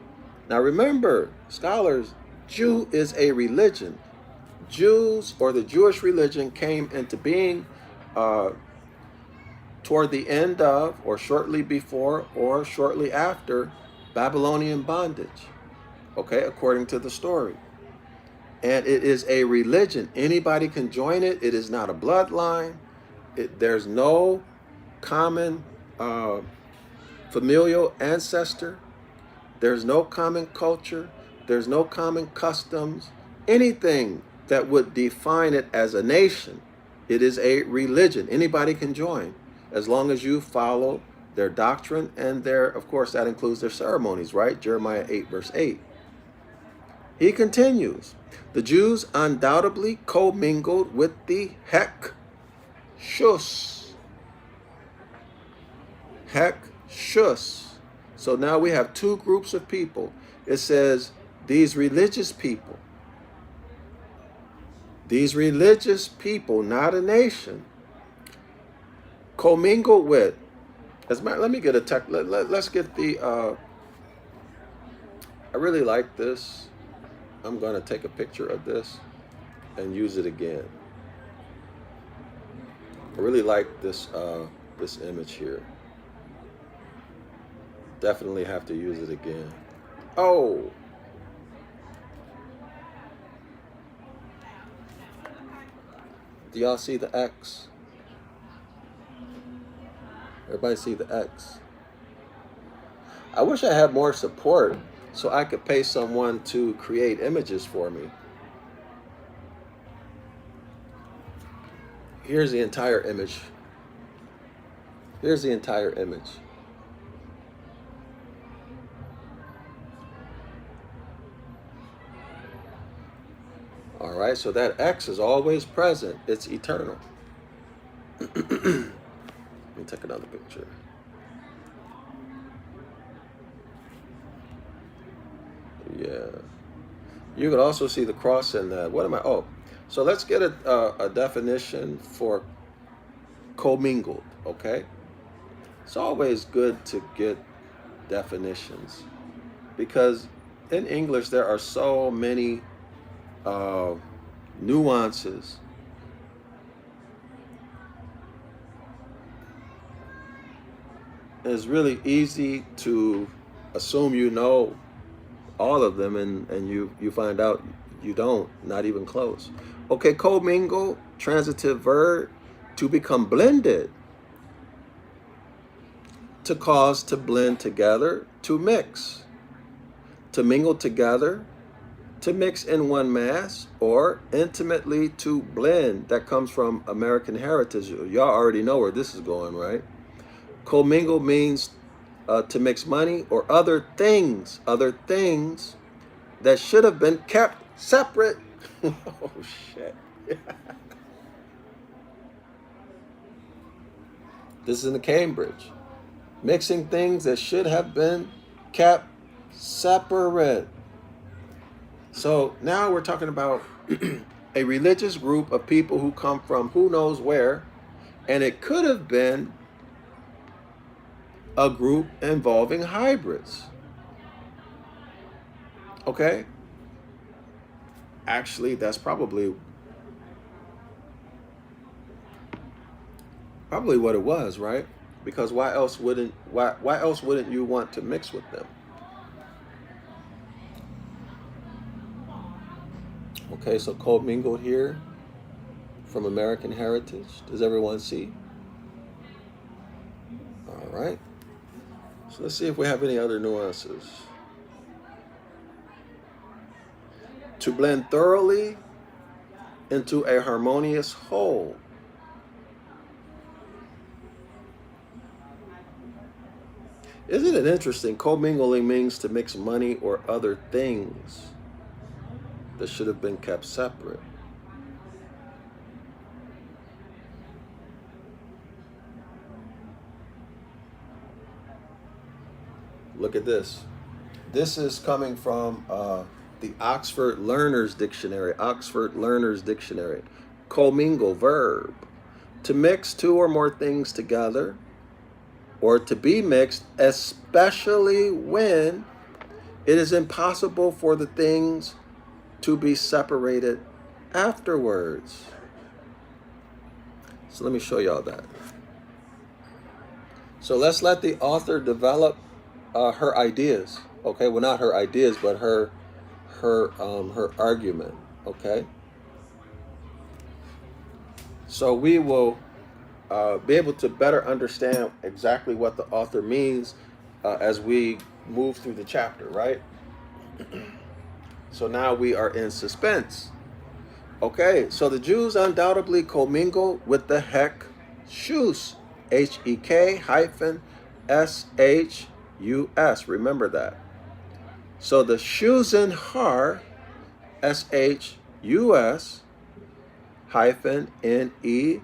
now remember, scholars, Jew is a religion. Jews, or the Jewish religion, came into being toward the end of, or shortly before, or shortly after Babylonian bondage, okay, according to the story. And it is a religion. Anybody can join it. It is not a bloodline. There's no common familial ancestor. There's no common culture. There's no common customs. Anything that would define it as a nation. It is a religion. Anybody can join as long as you follow their doctrine and their, of course, that includes their ceremonies, right? Jeremiah 8, verse 8. He continues, the Jews undoubtedly commingled with the Hekshus. Hekshus. So now we have two groups of people. It says these religious people, not a nation, commingled with. Let me get a tech. Let's get the. I really like this. I'm going to take a picture of this and use it again. I really like this this image here. Definitely have to use it again. Oh. Do y'all see the X? Everybody see the X? I wish I had more support so I could pay someone to create images for me. Here's the entire image. Here's the entire image. All right, so that X is always present. It's eternal. Let me take another picture. Yeah. You could also see the cross in that. What am I? Oh, so let's get a definition for commingled, okay? It's always good to get definitions because in English there are so many nuances. It's really easy to assume you know all of them and you find out you don't, not even close. Okay, commingle, transitive verb, to become blended, to cause to blend together, to mix, to mingle together, to mix in one mass, or intimately to blend. That comes from American heritage. Y'all already know where this is going, right? Commingle means to mix money or other things that should have been kept separate. Oh, shit. This is in the Cambridge. Mixing things that should have been kept separate. So now we're talking about a religious group of people who come from who knows where, and it could have been a group involving hybrids. Okay? Actually, that's probably what it was, right? Because why else wouldn't you want to mix with them? Okay, so co-mingled here from American Heritage. Does everyone see? All right. So let's see if we have any other nuances. To blend thoroughly into a harmonious whole. Isn't it interesting? Commingling means to mix money or other things that should have been kept separate. Look at this. This is coming from the Oxford Learner's Dictionary. Oxford Learner's Dictionary. Commingle, verb. To mix two or more things together, or to be mixed, especially when it is impossible for the things to be separated afterwards. So let me show y'all that. So let's let the author develop her ideas. Okay, well, not her ideas, but her argument. Okay. So we will be able to better understand exactly what the author means as we move through the chapter, right? So now we are in suspense. Okay, so the Jews undoubtedly commingle with the Hek Shus, H-E-K hyphen S-H-U-S. Remember that. So the Shusen Har, S-H-U-S hyphen N-E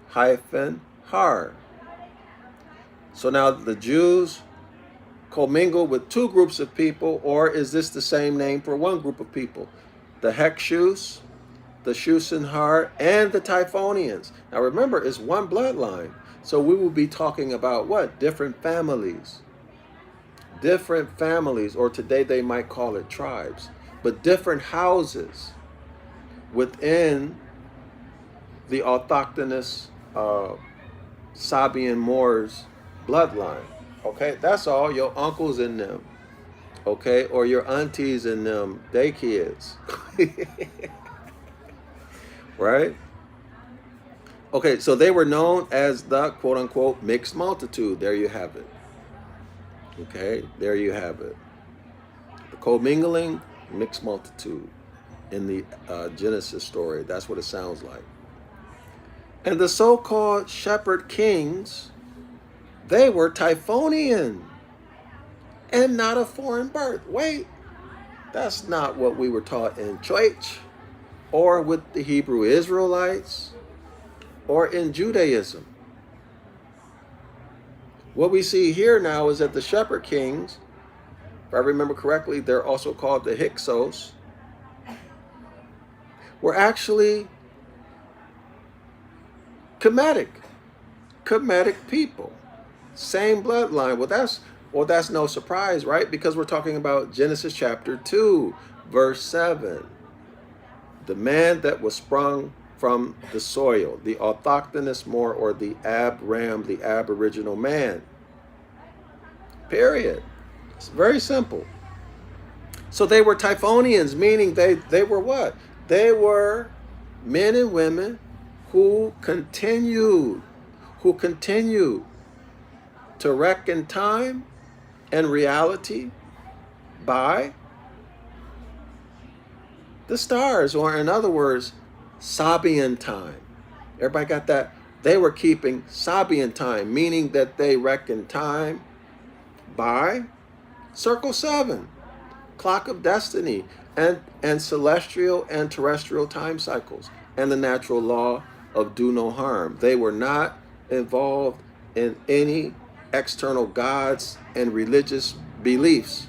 hyphen Har. So now the Jews commingle with two groups of people, or is this the same name for one group of people? The Hekshus, the Shusenhar, and the Typhonians. Now remember, it's one bloodline. So we will be talking about what? Different families. Different families, or today they might call it tribes, but different houses within the autochthonous Sabian Moors bloodline. Okay, that's all. Your uncles in them, okay, or your aunties in them, they kids. Right? Okay, so they were known as the quote-unquote mixed multitude. There you have it. Okay, there you have it. The commingling, mixed multitude in the Genesis story. That's what it sounds like. And the so-called shepherd kings, they were Typhonian and not of foreign birth. Wait, that's not what we were taught in church or with the Hebrew Israelites or in Judaism. What we see here now is that the shepherd kings, if I remember correctly, they're also called the Hyksos, were actually Kemetic people. Same bloodline. Well, that's no surprise, right? Because we're talking about Genesis chapter 2, verse 7. The man that was sprung from the soil, the autochthonous Moor, or the Ab-Ram, the aboriginal man. Period. It's very simple. So they were Typhonians, meaning they were what? They were men and women who continued to reckon time and reality by the stars, or in other words, Sabian time. Everybody got that? They were keeping Sabian time, meaning that they reckoned time by Circle 7, Clock of Destiny, and celestial and terrestrial time cycles, and the natural law of do no harm. They were not involved in any external gods and religious beliefs,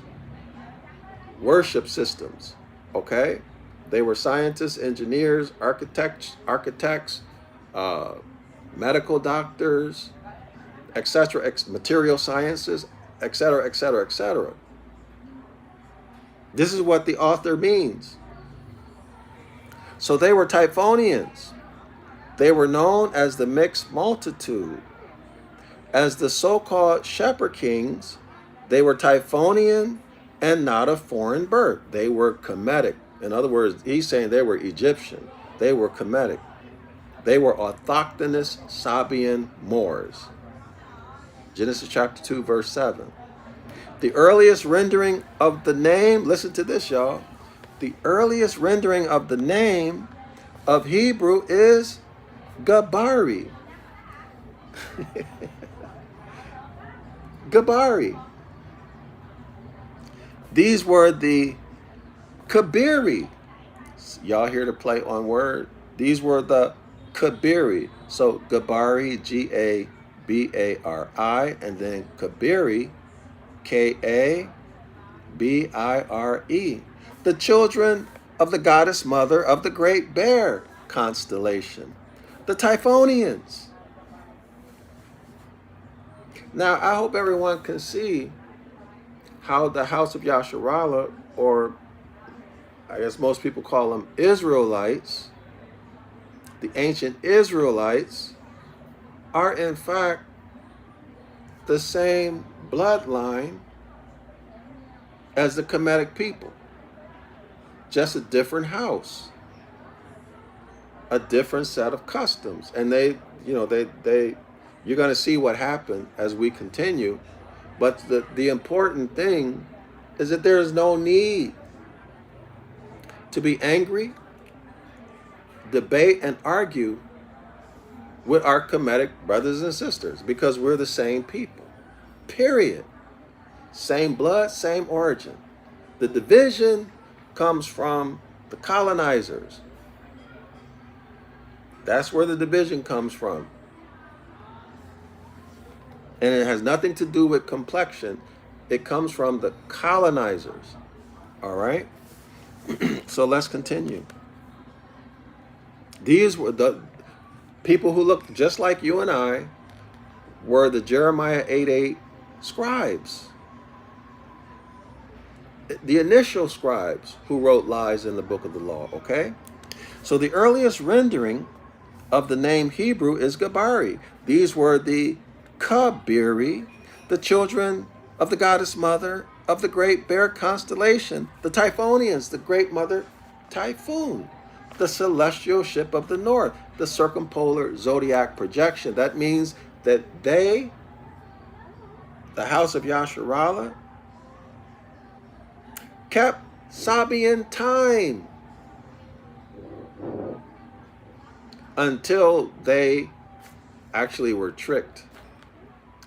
worship systems, okay? They were scientists, engineers, architects, medical doctors, etc., material sciences, etc., etc., etc. This is what the author means. So they were Typhonians. They were known as the mixed multitude. As the so-called shepherd kings, they were Typhonian and not of foreign birth. They were Kemetic. In other words, he's saying they were Egyptian. They were Kemetic. They were autochthonous Sabian Moors. Genesis chapter 2, verse 7. The earliest rendering of the name, listen to this, y'all. The earliest rendering of the name of Hebrew is Gabari. Gabari. These were the Kabiri. Y'all hear the play on word? These were the Kabiri. So Gabari, G-A-B-A-R-I, and then Kabiri, K-A-B-I-R-E. The children of the goddess mother of the Great Bear constellation, the Typhonians. Now, I hope everyone can see how the house of Yasharala, or I guess most people call them Israelites, the ancient Israelites, are in fact the same bloodline as the Kemetic people, just a different house, a different set of customs. And you're going to see what happened as we continue. But the important thing is that there is no need to be angry, debate, and argue with our Kemetic brothers and sisters, because we're the same people, period. Same blood, same origin. The division comes from the colonizers. That's where the division comes from. And it has nothing to do with complexion. It comes from the colonizers. All right? So let's continue. These were the people who looked just like you and I, were the Jeremiah 8:8 scribes. The initial scribes who wrote lies in the book of the law, okay? So the earliest rendering of the name Hebrew is Gabari. These were the Kabiri, the children of the goddess mother of the Great Bear constellation, the Typhonians, the great mother Typhoon, the celestial ship of the north, the circumpolar zodiac projection. That means that they, the house of Yasharala, kept Sabian time until they actually were tricked.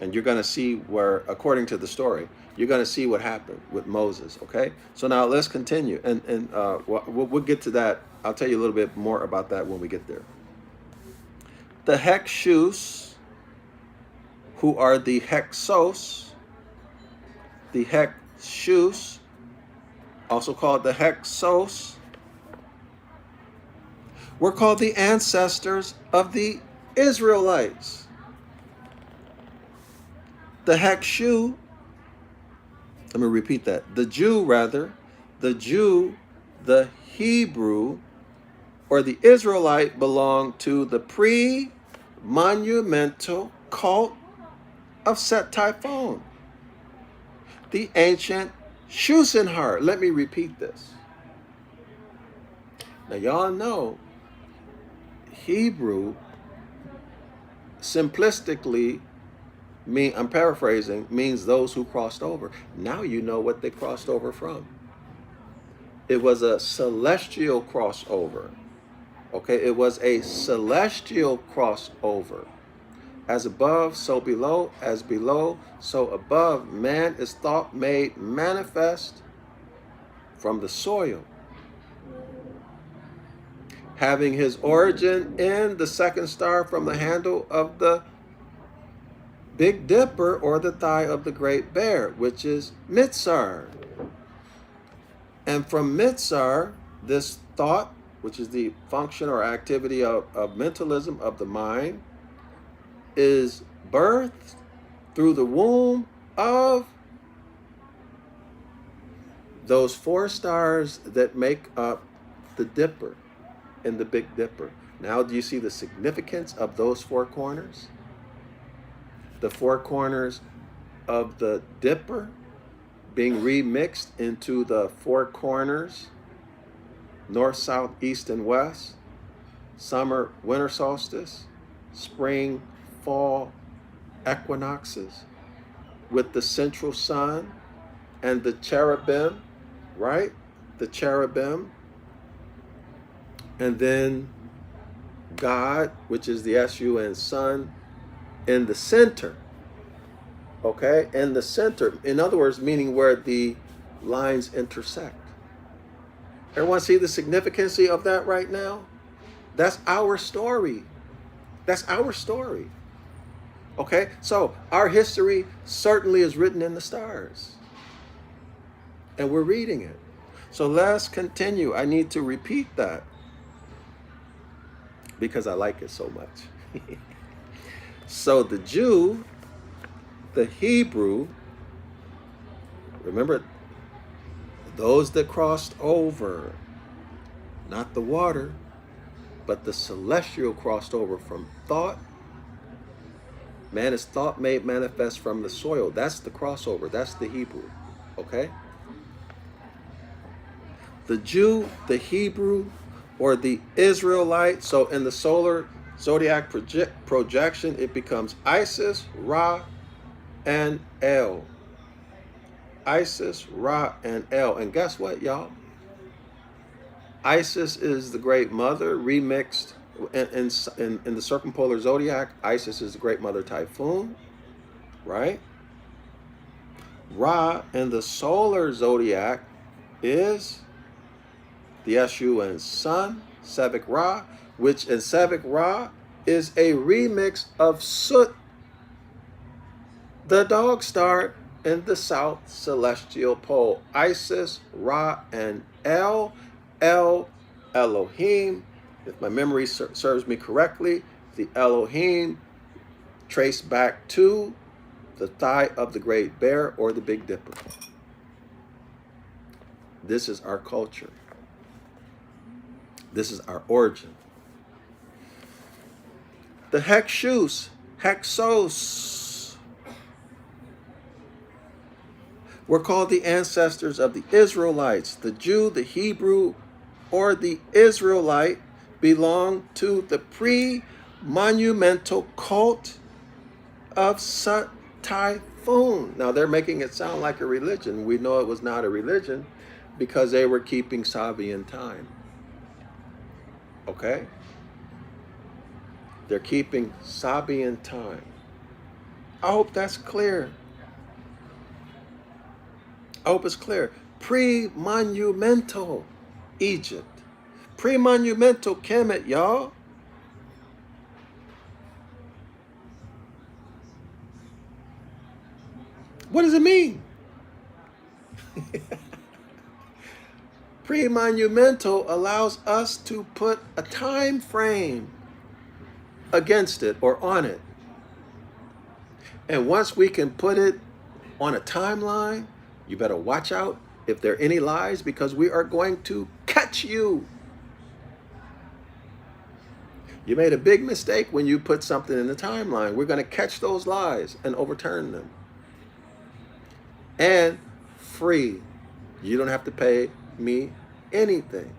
And you're going to see where, according to the story, you're going to see what happened with Moses, okay? So now let's continue. And we'll get to that. I'll tell you a little bit more about that when we get there. The Hexus, who are the Hexos, the Hexus, also called the Hexos, were called the ancestors of the Israelites. The Hexu, let me repeat that. The Jew, the Hebrew, or the Israelite belonged to the pre-monumental cult of Set Typhon, the ancient Shusenhar. Let me repeat this. Now, y'all know Hebrew simplistically I'm paraphrasing, means those who crossed over. Now you know what they crossed over from. It was a celestial crossover. Okay, it was a celestial crossover. As above, so below, as below, so above. Man is thought made manifest from the soil, having his origin in the second star from the handle of the Big Dipper, or the thigh of the Great Bear, which is Mitzar. And from Mitzar, this thought, which is the function or activity of mentalism of the mind, is birthed through the womb of those four stars that make up the Dipper and the Big Dipper. Now, do you see the significance of those four corners? the four corners of the dipper being remixed into the four corners, north, south, east, and west, summer, winter solstice, spring, fall equinoxes, with the central sun and the cherubim, right? The cherubim. And then God, which is the S-U-N, sun, in the center. Okay? In the center. In other words, meaning where the lines intersect. Everyone see the significance of that right now? That's our story. That's our story. Okay? So our history certainly is written in the stars. And we're reading it. So let's continue. I need to repeat that because I like it so much. So the Jew, the Hebrew, remember, those that crossed over, not the water, but the celestial crossed over from thought. Man is thought made manifest from the soil. That's the crossover. That's the Hebrew. Okay? The Jew, the Hebrew, or the Israelite. So in the solar zodiac projection, it becomes Isis, Ra, and El. Isis, Ra, and El. And guess what, y'all? Isis is the great mother, remixed in the circumpolar zodiac. Isis is the great mother typhoon, right? Ra in the solar zodiac is the S-U-N sun, Sevic Ra, which in Sevic Ra is a remix of Soot, the dog star in the south celestial pole. Isis, Ra, and El. El, Elohim. If my memory serves me correctly, the Elohim traced back to the thigh of the Great Bear or the Big Dipper. This is our culture. This is our origin. The Hexus, Hexos, were called the ancestors of the Israelites. The Jew, the Hebrew, or the Israelite belong to the pre-monumental cult of Sut Typhoon. Now they're making it sound like a religion. We know it was not a religion because they were keeping Sabian time. Okay? They're keeping Sabian time. I hope that's clear. I hope it's clear. Pre-monumental Egypt. Pre-monumental Kemet, y'all. What does it mean? Pre-monumental allows us to put a time frame against it or on it. And once we can put it on a timeline, you better watch out if there are any lies, because we are going to catch you. You made a big mistake when you put something in the timeline. We're going to catch those lies and overturn them. And free. You don't have to pay me anything.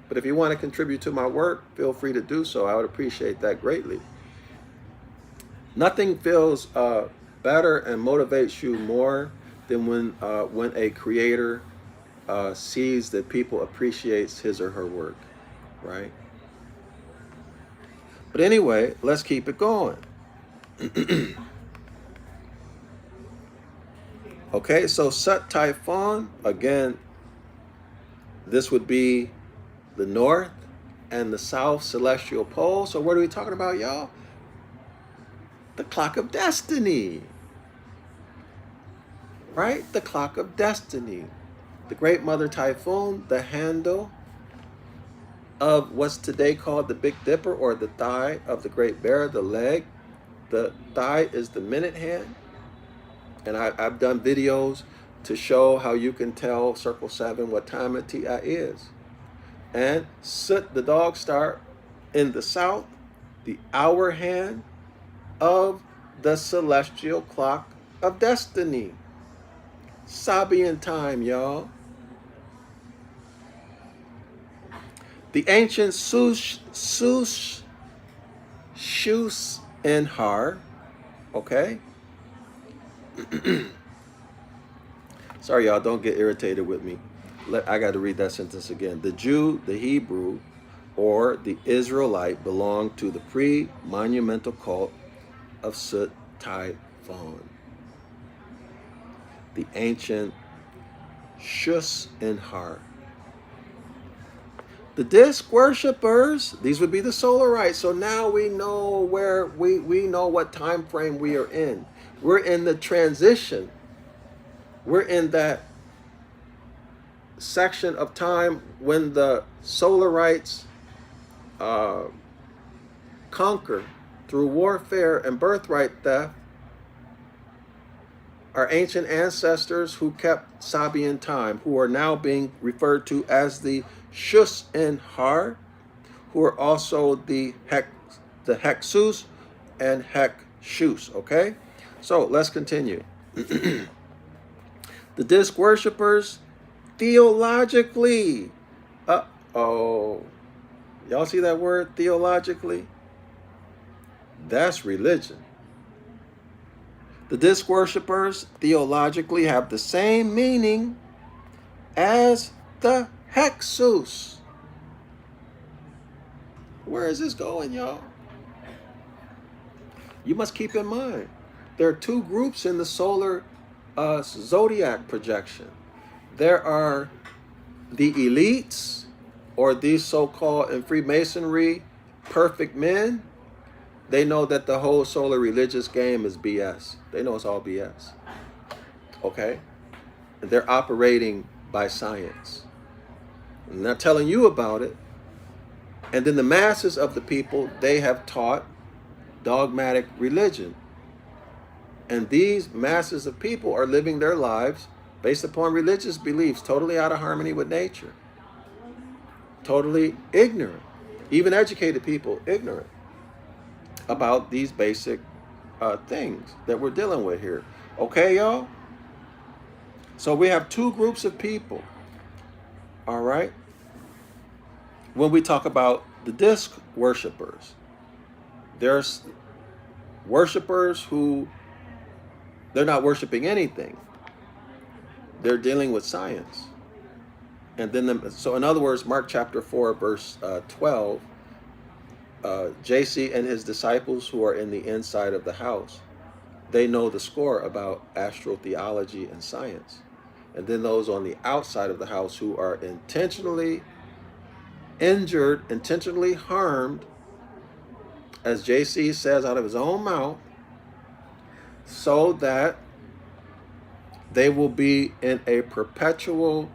But if you want to contribute to my work, feel free to do so. I would appreciate that greatly. Nothing feels better and motivates you more than when a creator sees that people appreciates his or her work, right? But anyway, let's keep it going. Okay, so Sut Typhoon, again, this would be the north and the south celestial pole. So what are we talking about, y'all? The clock of destiny. Right? The clock of destiny. The Great Mother Typhoon, the handle of what's today called the Big Dipper, or the thigh of the Great Bear, the leg. The thigh is the minute hand. And I've done videos to show how you can tell Circle 7 what time it is. And Soot, the dog star, in the south, the hour hand of the celestial clock of destiny. Sabian time, y'all. The ancient Shus and Har, okay? Sorry, y'all, don't get irritated with me. I got to read that sentence again. The Jew, the Hebrew, or the Israelite belonged to the pre-monumental cult of Sut Tai Fon. The ancient Shus and Har. The disk worshippers, these would be the Solarites. So now we know where we know what time frame we are in. We're in the transition. We're in that section of time when the Solarites conquer through warfare and birthright theft our ancient ancestors who kept Sabian time, who are now being referred to as the Shus and Har, who are also the Hexus and Hekshus, okay? So let's continue. The disk worshippers, theologically, y'all see that word, theologically? That's religion. The disk worshippers theologically have the same meaning as the Hexus. Where is this going, y'all? You must keep in mind, there are two groups in the solar zodiac projection. There are the elites, or these so-called in Freemasonry perfect men. They know that the whole solar religious game is BS. They know it's all BS. Okay? And they're operating by science. I'm not telling you about it. And then the masses of the people, they have taught dogmatic religion. And these masses of people are living their lives based upon religious beliefs, totally out of harmony with nature. Totally ignorant. Even educated people, ignorant about these basic things that we're dealing with here. Okay, y'all? So we have two groups of people. All right? When we talk about the disk worshippers, there's worshippers who, they're not worshiping anything. They're dealing with science. And then, so in other words, Mark chapter 4, verse 12, JC and his disciples who are in the inside of the house, they know the score about astrotheology and science. And then those on the outside of the house who are intentionally injured, intentionally harmed, as JC says out of his own mouth, so that they will be in a perpetual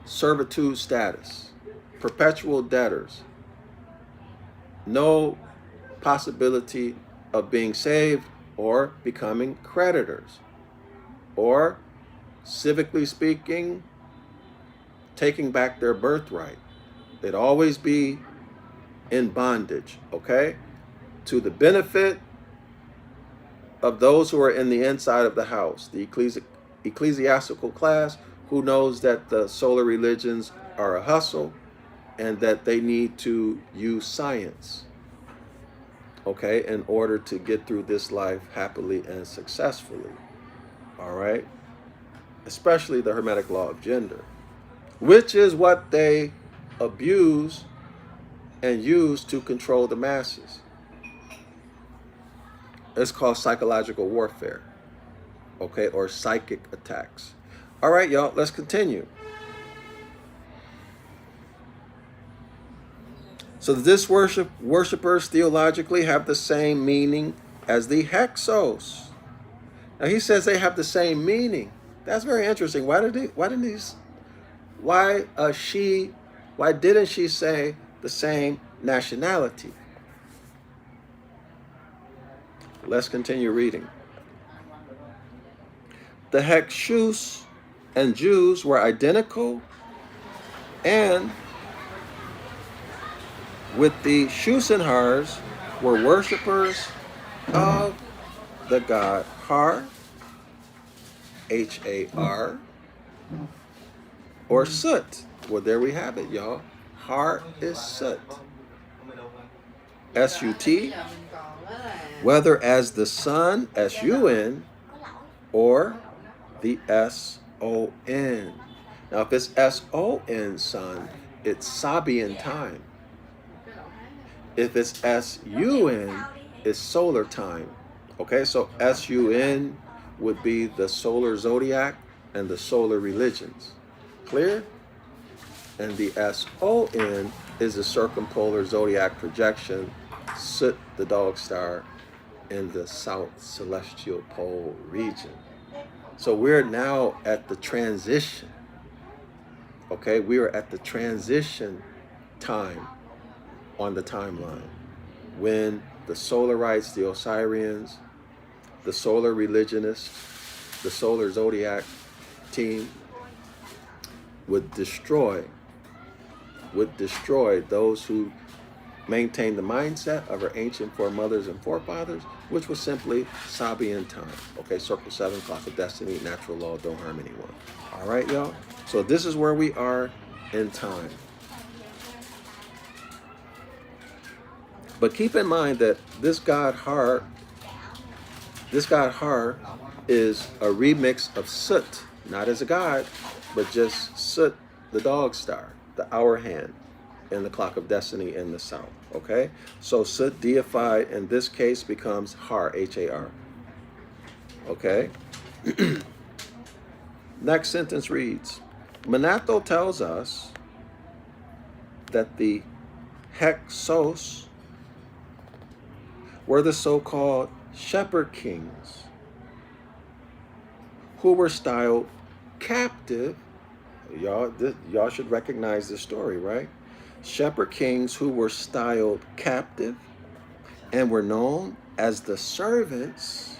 servitude status, perpetual debtors. No possibility of being saved or becoming creditors, or civically speaking, taking back their birthright. They'd always be in bondage, okay? To the benefit of those who are in the inside of the house, the ecclesiastical class who knows that the solar religions are a hustle and that they need to use science, okay, in order to get through this life happily and successfully, all right? Especially the Hermetic Law of Gender, which is what they abuse and use to control the masses. It's called psychological warfare, okay, or psychic attacks. All right, y'all, let's continue. So this worshippers theologically have the same meaning as the Hexos. Now he says they have the same meaning. That's very interesting. Why didn't she say the same nationality? Let's continue reading. The Hekshus and Jews were identical, and with the Shusenhars were worshippers of the god Har, H-A-R, or Sut. Well, there we have it, y'all. Har is Sut. S-U-T, whether as the sun, S-U-N, or the S-O-N. Now, if it's S-O-N, sun, it's Sabian time. If it's S-U-N, it's solar time. Okay, so S-U-N would be the solar zodiac and the solar religions. Clear? And the S-O-N is the circumpolar zodiac projection, Soot, the dog star, in the south celestial pole region. So we're now at the transition. Okay, we are at the transition time on the timeline when the Solarites, the Osirians, the solar religionists, the solar zodiac team would destroy those who maintain the mindset of our ancient foremothers and forefathers, which was simply Sabian time. Okay, circle 7, clock of destiny, natural law, don't harm anyone. All right, y'all? So this is where we are in time. But keep in mind that this god Har is a remix of Sut, not as a god, but just Sut, the dog star, the hour hand in the clock of destiny in the south. Okay? So Sut deified in this case becomes Har, H-A-R. Okay? Next sentence reads, Manetho tells us that the Hyksos were the so-called shepherd kings who were styled captive. Y'all should recognize this story, right? Shepherd kings who were styled captive and were known as the servants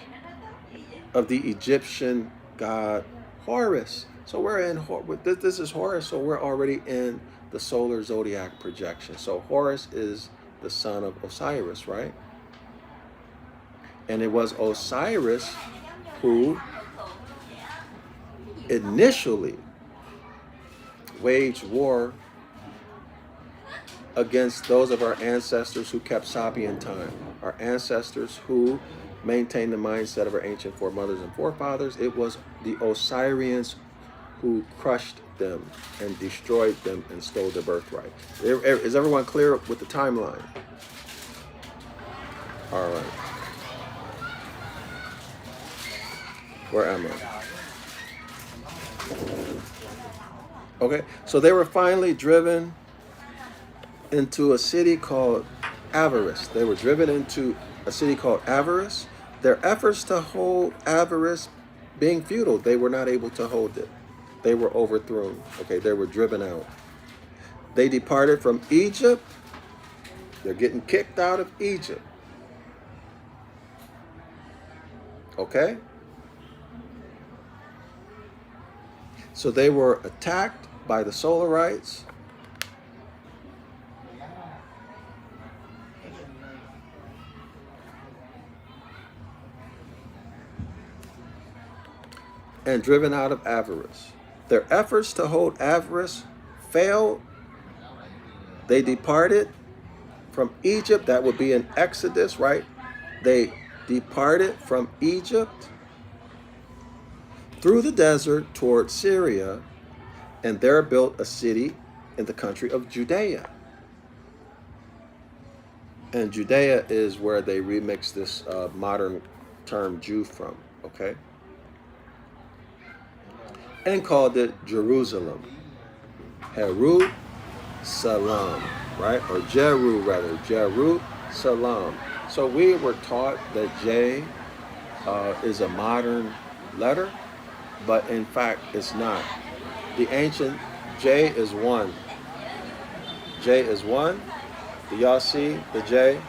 of the Egyptian god Horus. So we're in, this is Horus, so we're already in the solar zodiac projection. So Horus is the son of Osiris, right? And it was Osiris who initially waged war against those of our ancestors who kept Sabian time, our ancestors who maintained the mindset of our ancient foremothers and forefathers. It was the Osirians who crushed them and destroyed them and stole their birthright. Is everyone clear with the timeline? All right. Where am I? Okay, so they were finally driven into a city called Avaris. They were driven into a city called Avaris. Their efforts to hold Avaris being futile, they were not able to hold it. They were overthrown. Okay, they were driven out. They departed from Egypt. They're getting kicked out of Egypt. Okay? So they were attacked by the Solarites. And driven out of Avaris. Their efforts to hold Avaris failed. They departed from Egypt. That would be an Exodus, right? They departed from Egypt through the desert toward Syria, and there built a city in the country of Judea. And Judea is where they remix this modern term Jew from, okay? And called it Jerusalem. Salam, right? Or Jeru, rather. Salam. So we were taught that J is a modern letter, but in fact, it's not. The ancient J is 1. J is 1. Do y'all see the J?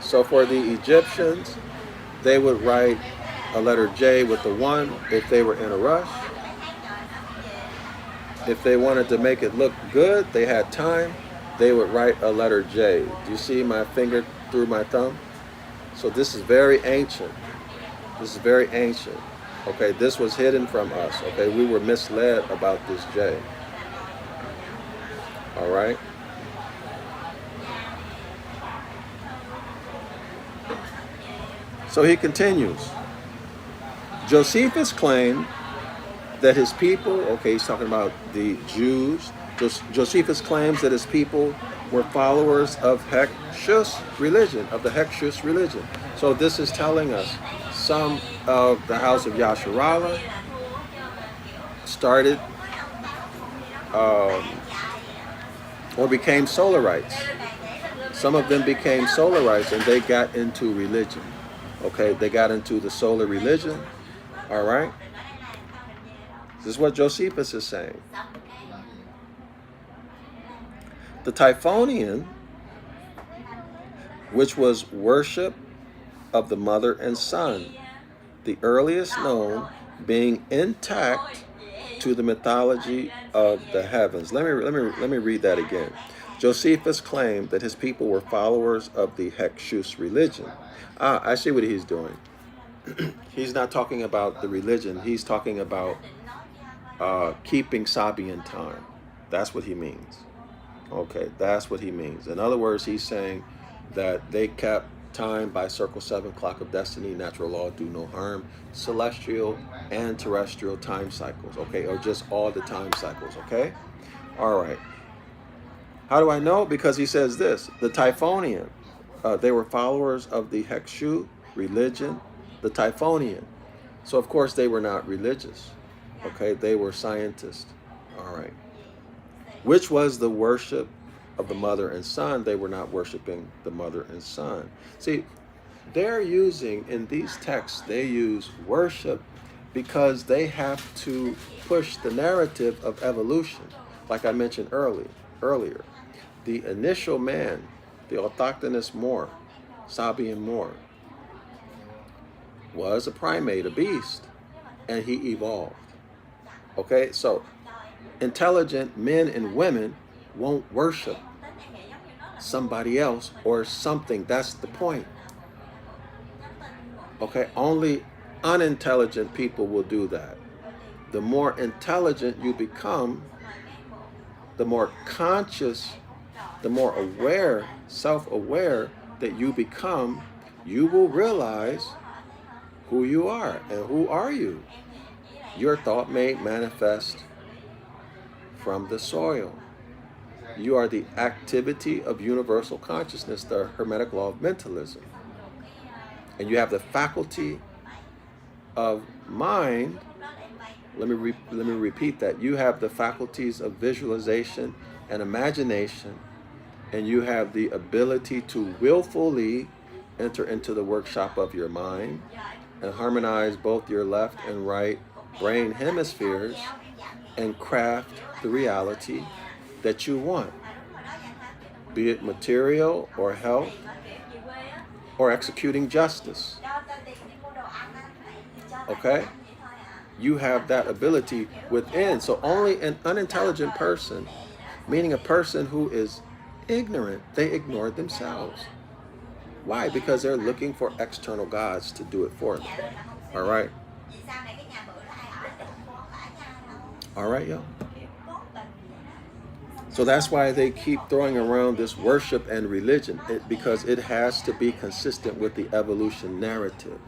So for the Egyptians, they would write a letter J with the 1 if they were in a rush. If they wanted to make it look good, they had time, they would write a letter J. Do you see my finger through my thumb? So this is very ancient. This is very ancient. Okay, this was hidden from us. Okay, we were misled about this J. All right. So he continues. Josephus claimed that his people, okay, he's talking about the Jews. Josephus claims that his people were followers of Escheat's religion, of the Escheat's religion. So this is telling us some of the house of Yasharala started or became Solarites. Some of them became Solarites and they got into religion. Okay, they got into the solar religion. All right. This is what Josephus is saying. The Typhonian, which was worship of the mother and son, the earliest known being intact to the mythology of the heavens. Let me read that again. Josephus claimed that his people were followers of the Escheat's religion. I see what he's doing. He's not talking about the religion. He's talking about keeping Sabian time. That's what he means. Okay, that's what he means. In other words, he's saying that they kept time by circle 7, clock of destiny, natural law, do no harm, celestial and terrestrial time cycles, okay, or just all the time cycles, okay? All right. How do I know? Because he says this, the Typhonian, they were followers of the Escheat religion, the Typhonian. So, of course, they were not religious, okay? They were scientists, all right. Which was the worship of the mother and son. They were not worshiping the mother and son. See, they're using, in these texts, they use worship because they have to push the narrative of evolution. Like I mentioned earlier, the initial man, the autochthonous Moor, Sabian Moor, was a primate, a beast, and he evolved. Okay, so intelligent men and women won't worship somebody else or something. That's the point. Okay, only unintelligent people will do that. The more intelligent you become, the more conscious, the more aware, self-aware that you become, you will realize who you are. And who are you? Your thought may manifest from the soil. You are the activity of universal consciousness, the Hermetic Law of mentalism. And you have the faculty of mind. Let me repeat that. You have the faculties of visualization and imagination, and you have the ability to willfully enter into the workshop of your mind and harmonize both your left and right brain hemispheres and craft the reality that you want, be it material or health or executing justice. Okay? You have that ability within. So only an unintelligent person, meaning a person who is ignorant, they ignore themselves. Why? Because they're looking for external gods to do it for them. All right? All right, y'all? So that's why they keep throwing around this worship and religion, because it has to be consistent with the evolution narrative.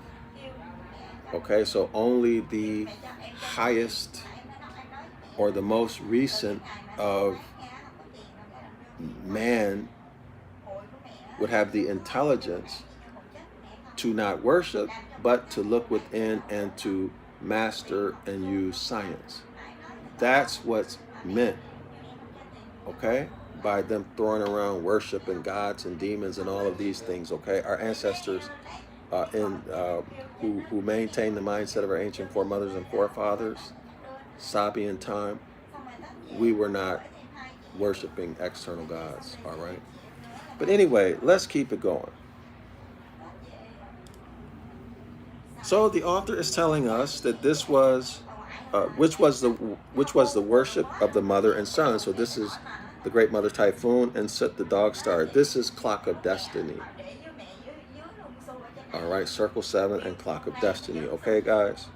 Okay, so only the highest or the most recent of man would have the intelligence to not worship, but to look within and to master and use science. That's what's meant, okay, by them throwing around worship and gods and demons and all of these things, okay? Our ancestors who maintained the mindset of our ancient foremothers and forefathers, Sabian time, we were not worshiping external gods, all right? But anyway, let's keep it going. So the author is telling us that this was, which was the worship of the mother and son. So this is the Great Mother Typhoon, and Sut, the dog star. This is Clock of Destiny. All right, Circle 7 and Clock of Destiny. Okay, guys?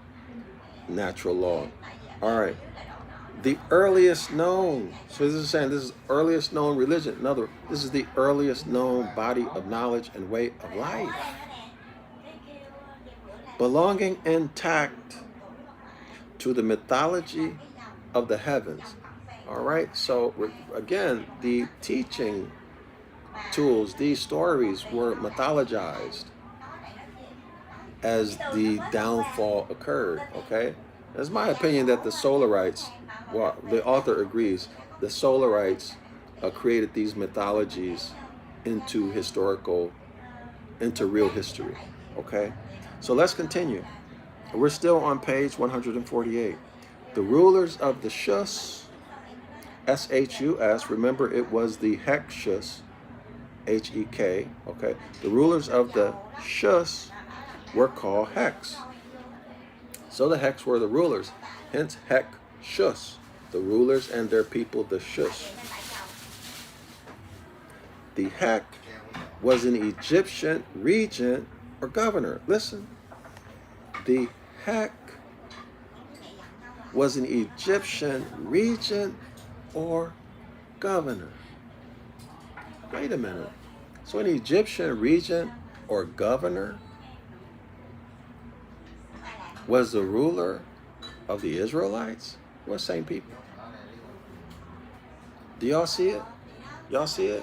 Natural law. All right. The earliest known. So this is saying this is earliest known religion. Another, this is the earliest known body of knowledge and way of life. Belonging intact to the mythology of the heavens. All right. So again, the teaching tools, these stories were mythologized as the downfall occurred. Okay. It's my opinion that the Solarites, well, the author agrees, the Solarites created these mythologies into real history. Okay, so let's continue. We're still on page 148. The rulers of the Shus, S-H-U-S, remember it was the Hekshus, H-E-K, okay? The rulers of the Shus were called Hex. So the Hex were the rulers, hence Hek-Shus, the rulers and their people, the Shus. The Hek was an Egyptian regent or governor. Listen, the Hek was an Egyptian regent or governor. Wait a minute. So an Egyptian regent or governor was the ruler of the Israelites? We're the same people. Do y'all see it? Y'all see it?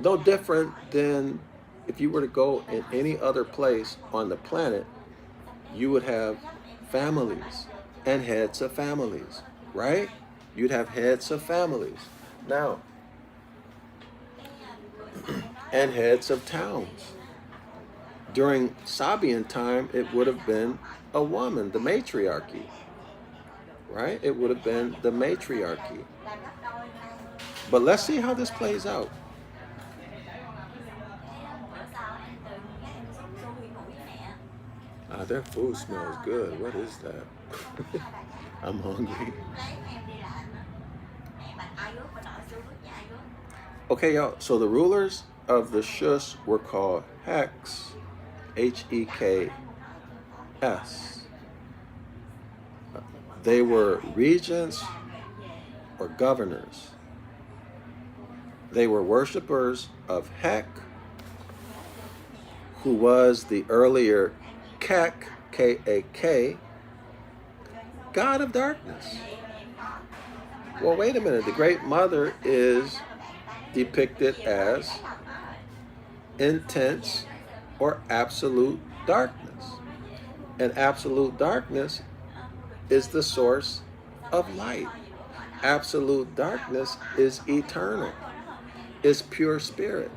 No different than if you were to go in any other place on the planet, you would have families and heads of families, right? You'd have heads of families. Now, and heads of towns. During Sabian time, it would have been a woman, the matriarchy, right? It would have been the matriarchy. But let's see how this plays out. Their food smells good. What is that? I'm hungry. Okay, y'all. So the rulers of the Shus were called Hex, H-E-K-S. They were regents or governors. They were worshippers of Hek, who was the earlier Kek, K-A-K, god of darkness. Well, wait a minute. The Great Mother is depicted as intense or absolute darkness. And absolute darkness is the source of light. Absolute darkness is eternal. It's pure spirit.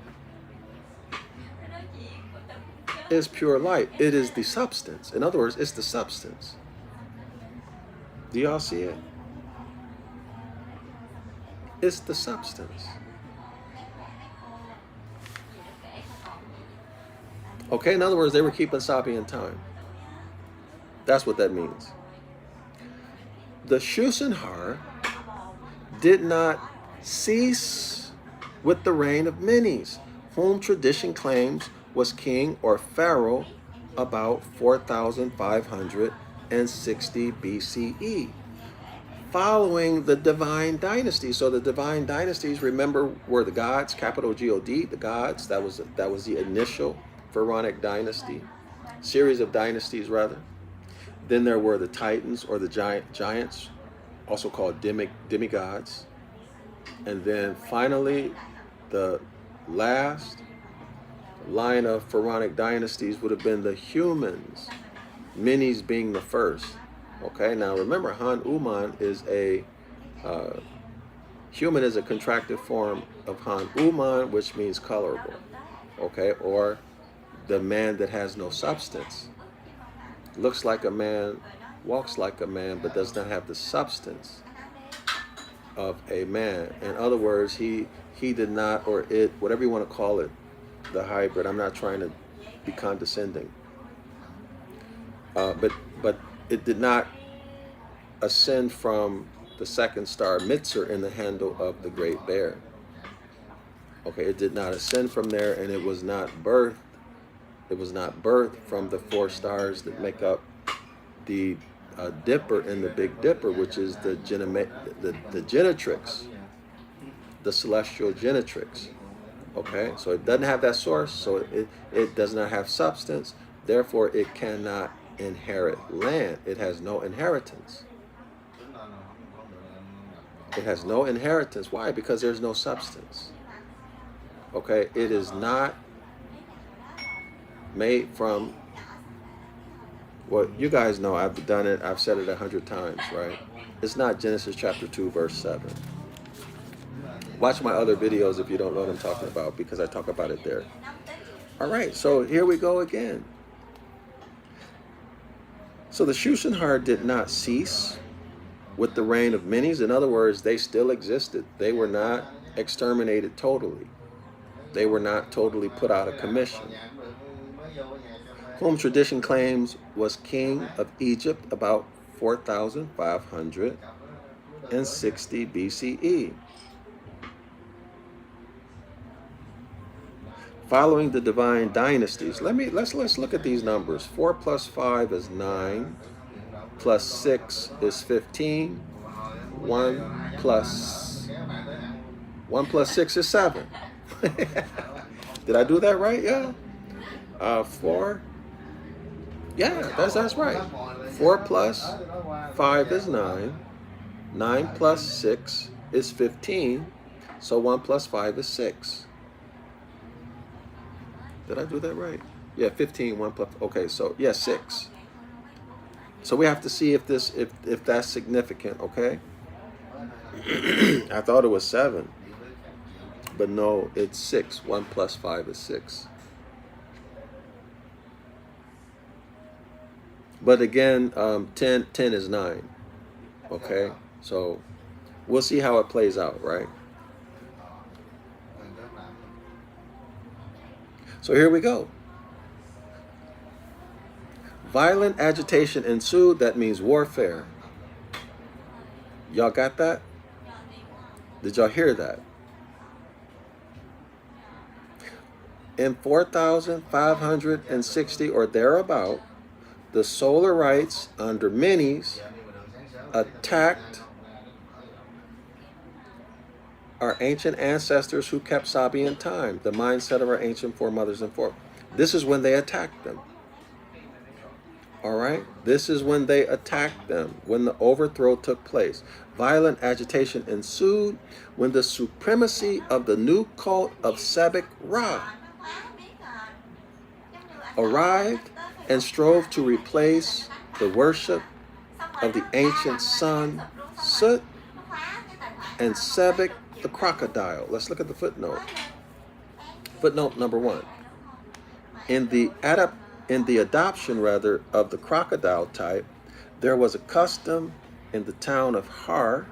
Is pure light. It is the substance. In other words, it's the substance. Do y'all see it? It's the substance. Okay, in other words, they were keeping Sabian time. That's what that means. The Shusenhar did not cease with the reign of Menes, whom tradition claims was king or pharaoh about 4,560 BCE, following the divine dynasty. So the divine dynasties, remember, were the gods, capital G-O-D, the gods. That was the initial pharaonic dynasty, series of dynasties rather. Then there were the titans or the giants, also called demigods. And then finally, the last line of pharaonic dynasties would have been the humans, Menes being the first. Okay, now remember, Han-Uman is human is a contracted form of Han-Uman, which means colorable, okay, or the man that has no substance. Looks like a man, walks like a man, but does not have the substance of a man. In other words, he did not, or it, whatever you want to call it, the hybrid. I'm not trying to be condescending, but it did not ascend from the second star Mitzer in the handle of the Great Bear. Okay, it did not ascend from there, and it was not birthed. It was not birthed from the 4 stars that make up the Dipper and the Big Dipper, which is the genetrix, the celestial genetrix. Okay, so it doesn't have that source, so it does not have substance. Therefore, it cannot inherit land. It has no inheritance. It has no inheritance. Why? Because there's no substance. Okay, it is not made from, well, you guys know I've done it. I've said it 100 times, right? It's not Genesis chapter 2, verse 7. Watch my other videos if you don't know what I'm talking about, because I talk about it there. All right, so here we go again. So the Shushan did not cease with the reign of Menes. In other words, they still existed. They were not exterminated totally. They were not totally put out of commission. Whom tradition claims was king of Egypt about 4,560 BCE. Following the divine dynasties, let's look at these numbers. 4 plus 5 is 9, plus 6 is 15. 1 plus 6 is 7. Did I do that right? Yeah. 4. Yeah, that's right. 4 plus 5 is 9. 9 plus 6 is 15. So 1 plus 5 is 6. Did I do that right? Yeah, 15, 1 plus, okay, so yeah, 6. So we have to see if that's significant, okay? I thought it was 7. But no, it's 6. 1 plus 5 is 6. But again, 10 is 9. Okay, so we'll see how it plays out, right? So here we go. Violent agitation ensued. That means warfare. Y'all got that? Did y'all hear that? In 4,560 or thereabout, the Solarites under Menes attacked our ancient ancestors who kept Sabian time, the mindset of our ancient foremothers and forefathers. This is when they attacked them. All right? This is when they attacked them, when the overthrow took place. Violent agitation ensued when the supremacy of the new cult of Sebek Ra arrived and strove to replace the worship of the ancient sun, Sut, and Sebek the crocodile. Let's look at the footnote. Footnote number 1. In the adoption of the crocodile type, there was a custom in the town of Har.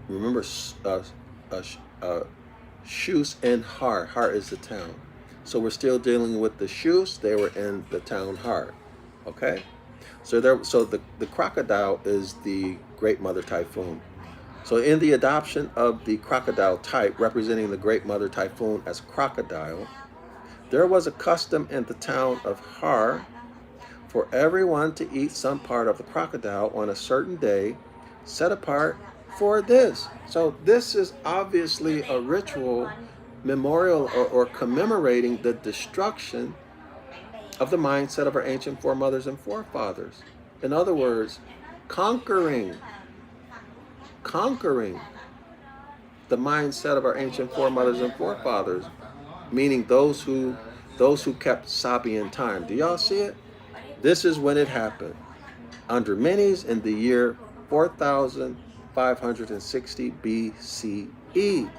Remember, Shus and Har. Har is the town. So we're still dealing with the Shus. They were in the town Har. Okay? So the crocodile is the Great Mother Typhoon. So in the adoption of the crocodile type, representing the Great Mother Typhoon as crocodile, there was a custom in the town of Har for everyone to eat some part of the crocodile on a certain day set apart for this. So this is obviously a ritual memorial or commemorating the destruction of the mindset of our ancient foremothers and forefathers. In other words, conquering the mindset of our ancient foremothers and forefathers, meaning those who kept Sabian time. Do y'all see it? This is when it happened. Under Menes in the year 4,560 BCE.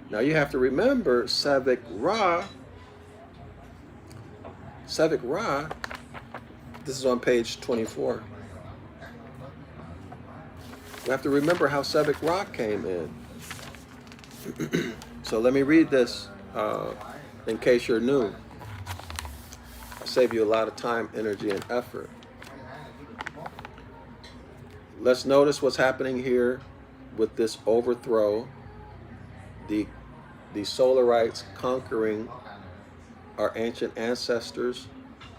Now you have to remember Sebek Ra, this is on page 24. You have to remember how Sebek Ra came in. So let me read this in case you're new. I'll save you a lot of time, energy, and effort. let's notice what's happening here with this overthrow. The Solarites conquering our ancient ancestors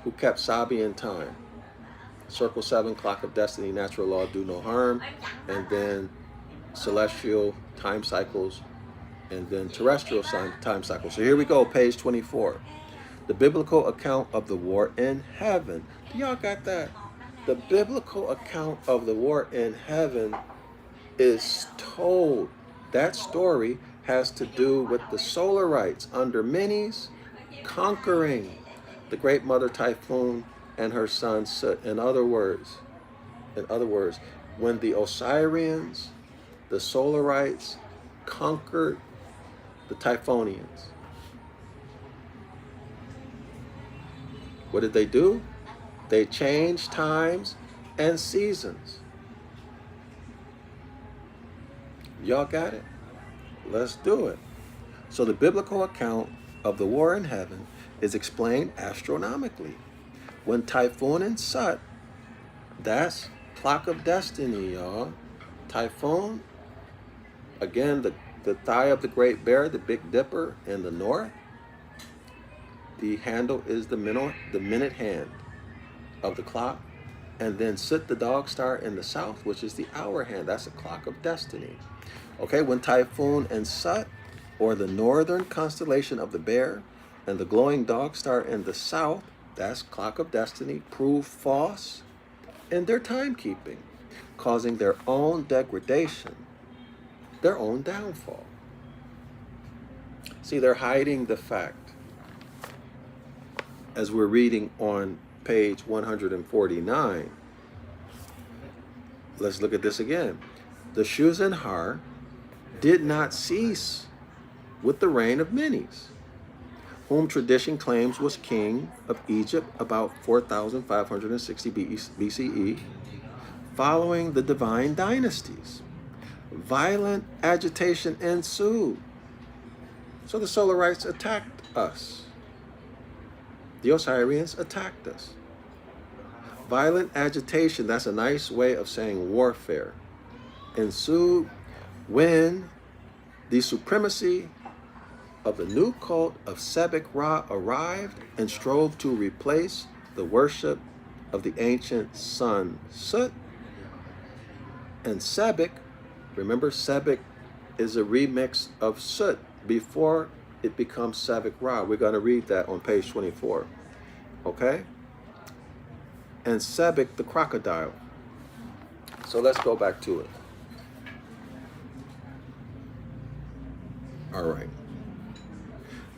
who kept Sabian time. Circle 7, clock of destiny, natural law, do no harm, and then celestial time cycles, and then terrestrial time cycles. So here we go, page 24. The biblical account of the war in heaven. Do y'all got that? The biblical account of the war in heaven is told. That story has to do with the Solarites under Menes conquering the great mother Typhoon and her son Sut. In other words, when the Osirians, the Solarites, conquered the Typhonians, what did they do? They changed times and seasons. Y'all got it? Let's do it. So the biblical account of the war in heaven is explained astronomically. When Typhoon and Sut, that's clock of destiny, y'all. Typhoon, again, the thigh of the Great Bear, the Big Dipper in the north. The handle is the minute hand of the clock. And then Sut, the dog star in the south, which is the hour hand. That's a clock of destiny. Okay, when Typhoon and Sut, or the northern constellation of the Bear, and the glowing dog star in the south, that's clock of destiny, prove false in their timekeeping, causing their own degradation, their own downfall. See, they're hiding the fact, as we're reading on page 149. Let's look at this again. The Shuzenhar did not cease with the reign of Menes, whom tradition claims was king of Egypt about 4,560 BCE, following the divine dynasties. Violent agitation ensued. So the Solarites attacked us. The Osirians attacked us. Violent agitation, that's a nice way of saying warfare, ensued when the supremacy of the new cult of Sebek Ra arrived and strove to replace the worship of the ancient sun Sut. And Sebek, remember Sebek is a remix of Sut before it becomes Sebek Ra. We're going to read that on page 24. Okay? And Sebek the crocodile. So let's go back to it. All right.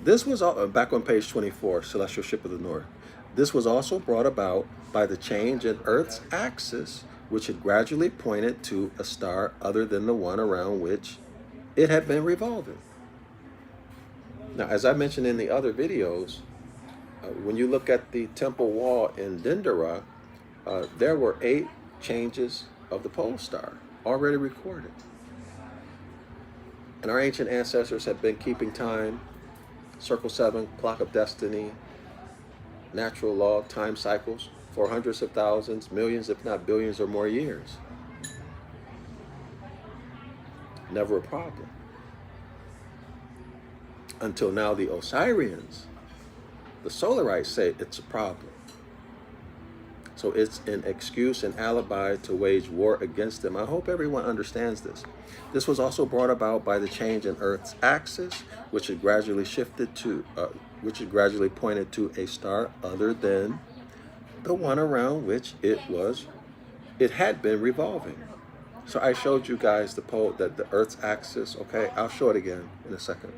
This was all, back on page 24, Celestial Ship of the North. This was also brought about by the change in Earth's axis, which had gradually pointed to a star other than the one around which it had been revolving. Now, as I mentioned in the other videos, when you look at the temple wall in Dendera, there were 8 changes of the pole star already recorded. And our ancient ancestors had been keeping time, circle 7, clock of destiny, natural law, time cycles, for hundreds of thousands, millions, if not billions or more years. Never a problem. Until now, the Osirians, the Solarites, say it's a problem. So it's an excuse and alibi to wage war against them. I hope everyone understands this. This was also brought about by the change in Earth's axis, which had gradually pointed to a star other than the one around which it had been revolving. So I showed you guys the pole, that the Earth's axis. Okay, I'll show it again in a second.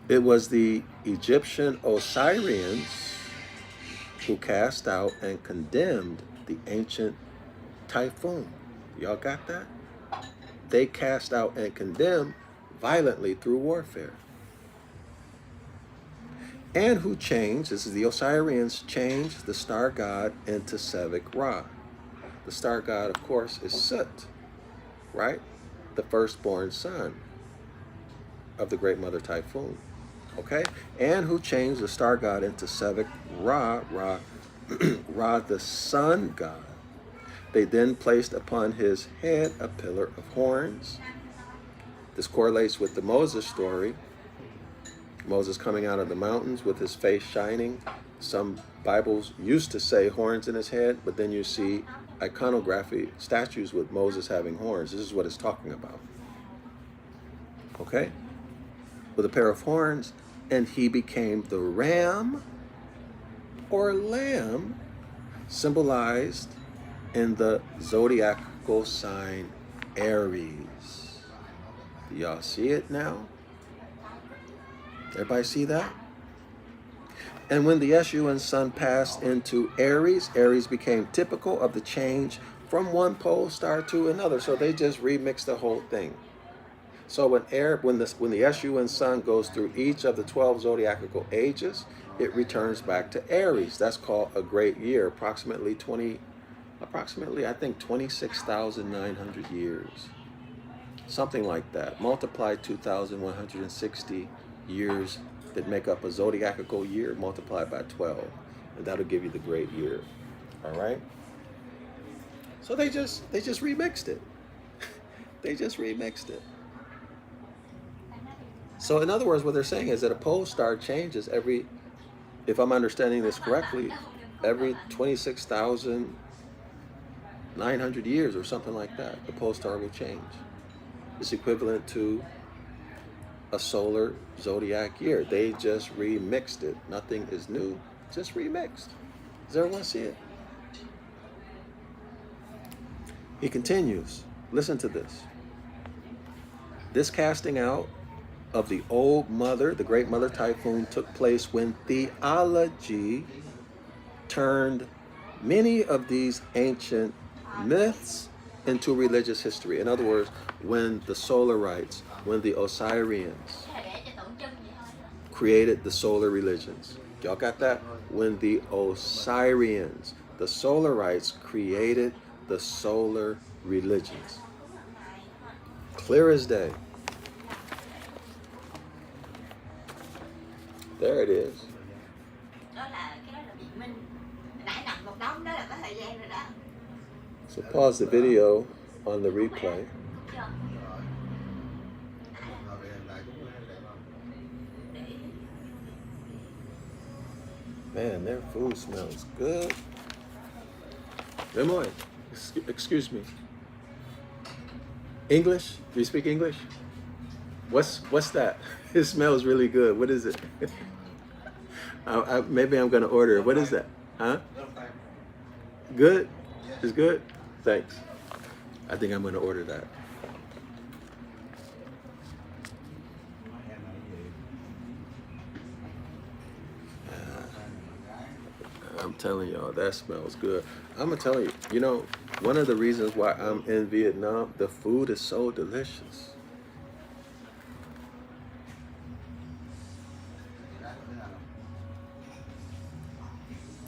It was the Egyptian Osirians who cast out and condemned the ancient Typhoon. Y'all got that? They cast out and condemned violently through warfare. And who changed, this is the Osirians, changed the star god into Sebek Ra. The star god, of course, is Sut, right? The firstborn son of the great mother Typhoon. Okay? And who changed the star god into Sebek Ra, Ra the sun god. They then placed upon his head a pillar of horns. This correlates with the Moses story. Moses coming out of the mountains with his face shining. Some Bibles used to say horns in his head, but then you see iconography, statues with Moses having horns. This is what it's talking about. Okay? With a pair of horns, and he became the ram or lamb symbolized in the zodiacal sign Aries. Do y'all see it now? Everybody see that? And when the Escheat sun passed into Aries, Aries became typical of the change from one pole star to another. So they just remixed the whole thing. So when the Escheat sun goes through each of the 12 zodiacal ages, it returns back to Aries. That's called a great year, approximately I think 26,900 years. Something like that. Multiply 2,160 years that make up a zodiacal year, multiplied by 12, and that'll give you the great year. All right? So they just remixed it. They just remixed it. So in other words, what they're saying is that a pole star changes every, if I'm understanding this correctly, every 26,900 years or something like that. The pole star will change. It's equivalent to a solar zodiac year. They just remixed it. Nothing is new, just remixed. Does everyone see it? He continues. Listen to this. This casting out of the old mother, the great mother typhoon, took place when theology turned many of these ancient myths into religious history. In other words, when the Solarites, when the Osirians created the solar religions. Y'all got that? When the Osirians, the Solarites, created the solar religions. Clear as day. There it is. So pause the video on the replay. Man, their food smells good. Lemoy, excuse me. English? Do you speak English? What's that? It smells really good. What is it? Maybe I'm gonna order it. What is that? Huh? Good? It's good? Thanks. I think I'm gonna order that. I'm telling y'all, that smells good. I'm gonna tell you, you know, one of the reasons why I'm in Vietnam, the food is so delicious.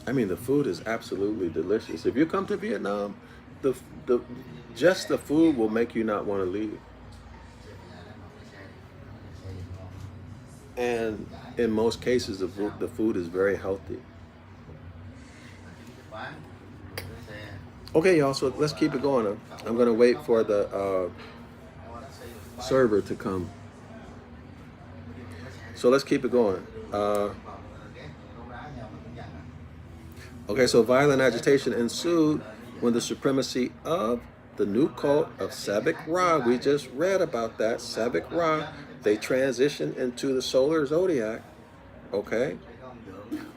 I mean, the food is absolutely delicious. If you come to Vietnam, just the food will make you not want to leave. And in most cases, the food is very healthy. Okay, y'all, so let's keep it going. I'm going to wait for the server to come. So let's keep it going. Okay, so violent agitation ensued when the supremacy of the new cult of Sabic Ra, we just read about that, Sabic Ra, they transitioned into the solar zodiac, okay,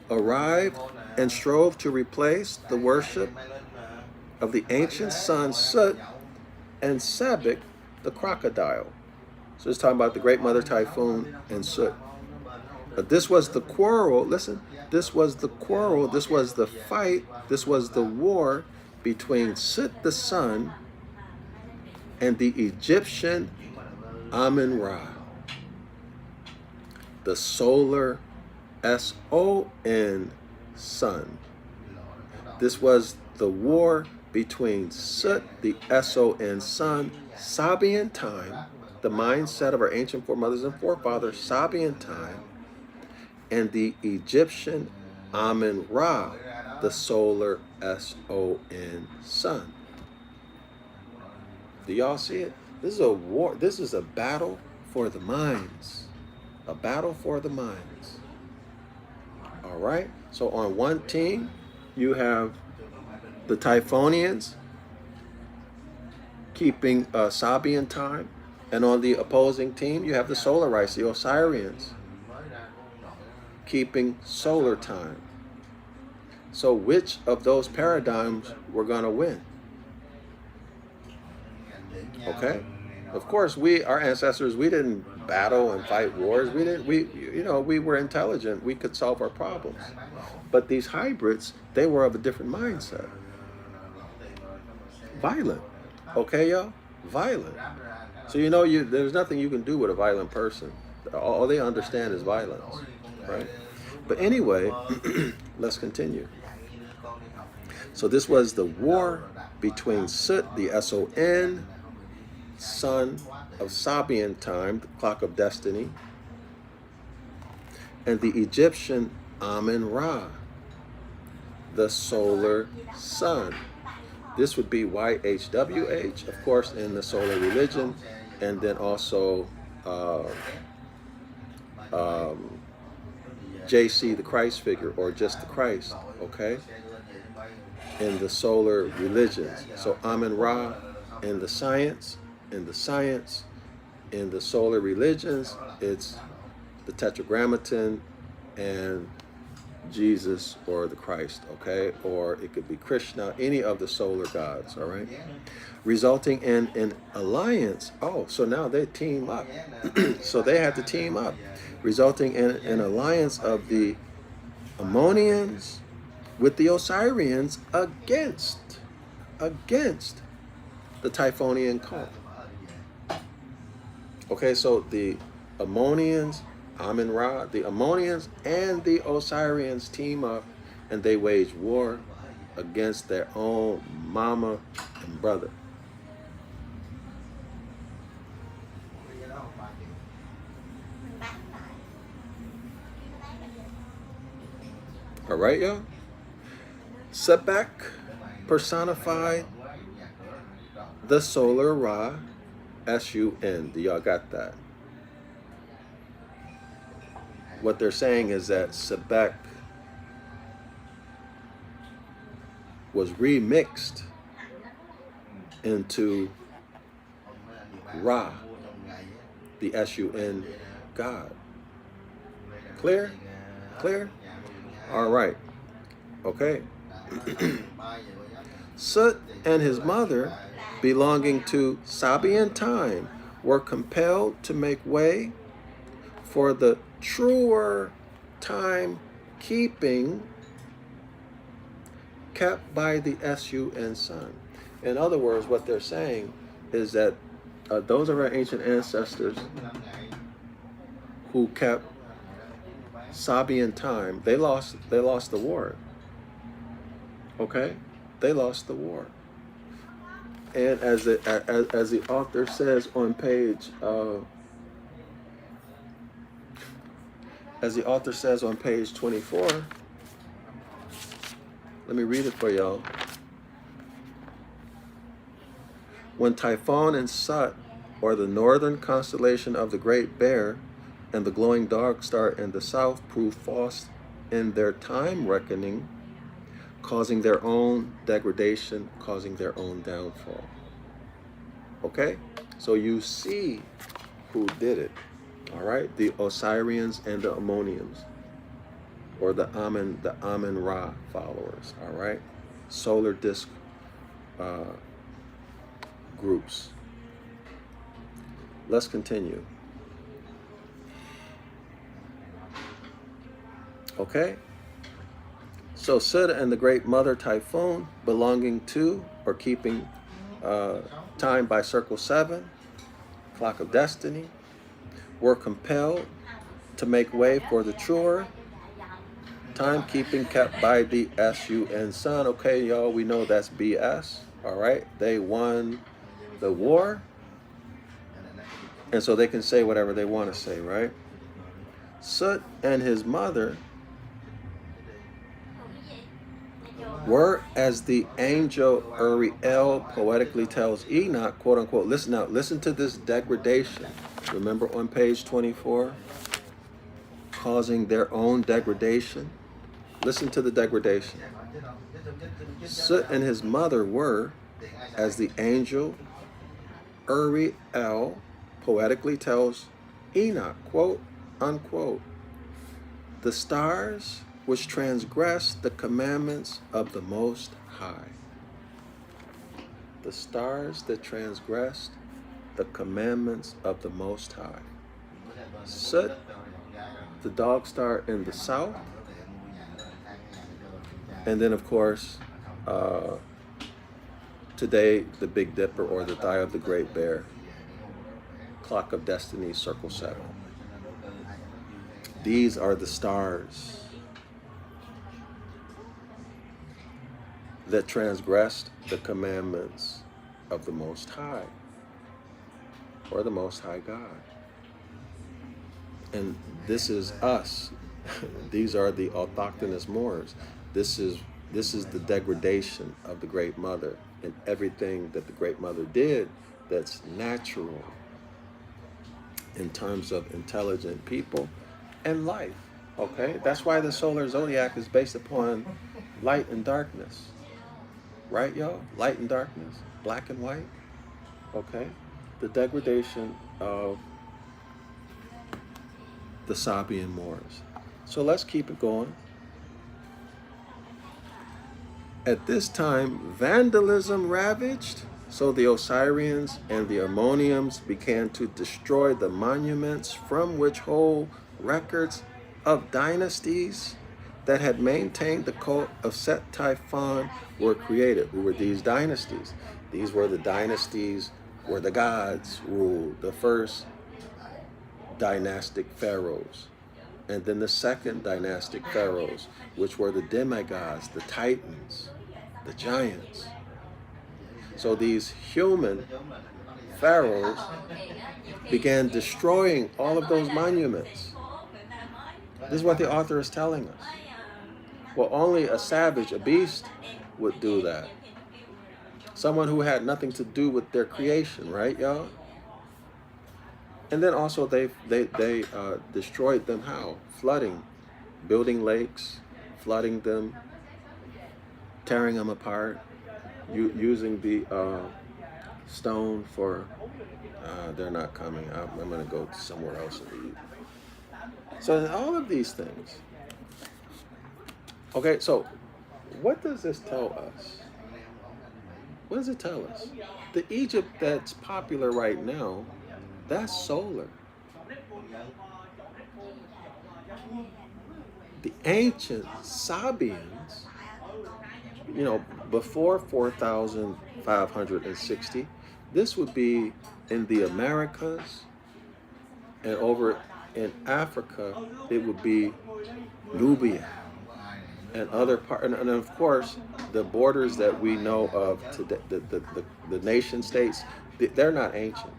arrived and strove to replace the worship of the ancient sun Sut and Sabic, the crocodile. So it's talking about the great mother typhoon and Sut. But this was the quarrel, listen, this was the quarrel, this was the fight, this was the war between Sut the sun and the Egyptian Amun-Ra, the solar S-O-N sun. This was the war between Sut, the S-O-N sun, Sabian time, the mindset of our ancient foremothers and forefathers, Sabian time, and the Egyptian Amun-Ra, the solar S-O-N sun. Do y'all see it? This is a war. This is a battle for the minds. A battle for the minds. All right? So on one team, you have the Typhonians keeping Sabian time. And on the opposing team, you have the Solarites, the Osirians, keeping solar time. So which of those paradigms we're going to win? Okay? Of course, our ancestors, we didn't battle and fight wars. We were intelligent. We could solve our problems. But these hybrids, they were of a different mindset. Violent. Okay, y'all? Violent. So there's nothing you can do with a violent person. All they understand is violence, right? But anyway, let's continue. So this was the war between Sut, the S-O-N, son of Sabian time, the clock of destiny, and the Egyptian Amen-Ra, the solar sun. This would be YHWH, of course, in the solar religion, and then also JC, the Christ figure, or just the Christ, okay, in the solar religions. So Amen-Ra in the science, in the solar religions, it's the Tetragrammaton and Jesus or the Christ, okay? Or it could be Krishna, any of the solar gods, all right? Resulting in an alliance. Oh, so now they team up. So they had to team up, resulting in an alliance of the Ammonians with the Osirians against the Typhonian cult. Okay, so the Ammonians, Amen-Ra, the Ammonians and the Osirians team up, and they wage war against their own mama and brother. All right, y'all? Sebek personified the solar Ra, S-U-N. Do y'all got that? What they're saying is that Sebek was remixed into Ra, the S-U-N God. Clear? Clear? All right. Okay. Sut and his mother, belonging to Sabian time, were compelled to make way for the truer time keeping kept by the S-U-N sun. In other words, what they're saying is that those of our ancient ancestors who kept Sabian time, they lost the war. Okay? They lost the war. And as the author says on page as the author says on page 24, let me read it for y'all. When Typhon and Sut, or the northern constellation of the Great Bear, and the glowing dark star in the south, proved false in their time reckoning, causing their own degradation, causing their own downfall. Okay? So you see who did it. All right? The Osirians and the Ammonians, or the Amen-Ra followers. All right? Solar disk groups. Let's continue. Okay? So Sut and the great mother Typhon, belonging to or keeping time by circle 7, clock of destiny, were compelled to make way for the truer timekeeping kept by the S-U-N sun. Okay, y'all, we know that's BS. All right, they won the war, and so they can say whatever they want to say, right? Sut and his mother were as the angel Uriel poetically tells Enoch, quote unquote. Listen now, listen to this degradation. Remember on page 24? Causing their own degradation. Listen to the degradation. Sut and his mother were as the angel Uriel poetically tells Enoch, quote unquote, the stars which transgress the commandments of the Most High. The stars that transgressed the commandments of the Most High. Sut, the dog star in the south, and then of course, today the Big Dipper or the Thigh of the Great Bear, Clock of Destiny, Circle 7. These are the stars that transgressed the commandments of the Most High, or the Most High God. And this is us. These are the autochthonous Moors. This is the degradation of the Great Mother and everything that the Great Mother did that's natural in terms of intelligent people and life. Okay? That's why the solar zodiac is based upon light and darkness. Right, y'all? Light and darkness, black and white. Okay? The degradation of the Sabian Moors. So let's keep it going. At this time, vandalism ravaged, so the Osirians and the Ammonians began to destroy the monuments from which whole records of dynasties that had maintained the cult of Set Typhon were created. Who were these dynasties? These were the dynasties where the gods ruled, the first dynastic pharaohs, and then the second dynastic pharaohs, which were the demigods, the titans, the giants. So these human pharaohs began destroying all of those monuments. This is what the author is telling us. Well, only a savage, a beast, would do that. Someone who had nothing to do with their creation, right, y'all? And then also they destroyed them how? Flooding, building lakes, flooding them, tearing them apart, using the stone for, they're not coming. I'm going to go somewhere else and read. So all of these things. Okay, so what does this tell us? What does it tell us? The Egypt that's popular right now, that's solar. The ancient Sabians, you know, before 4,560, this would be in the Americas, and over in Africa, it would be Nubia and other parts, and of course, the borders that we know of today, the nation states, they're not ancient.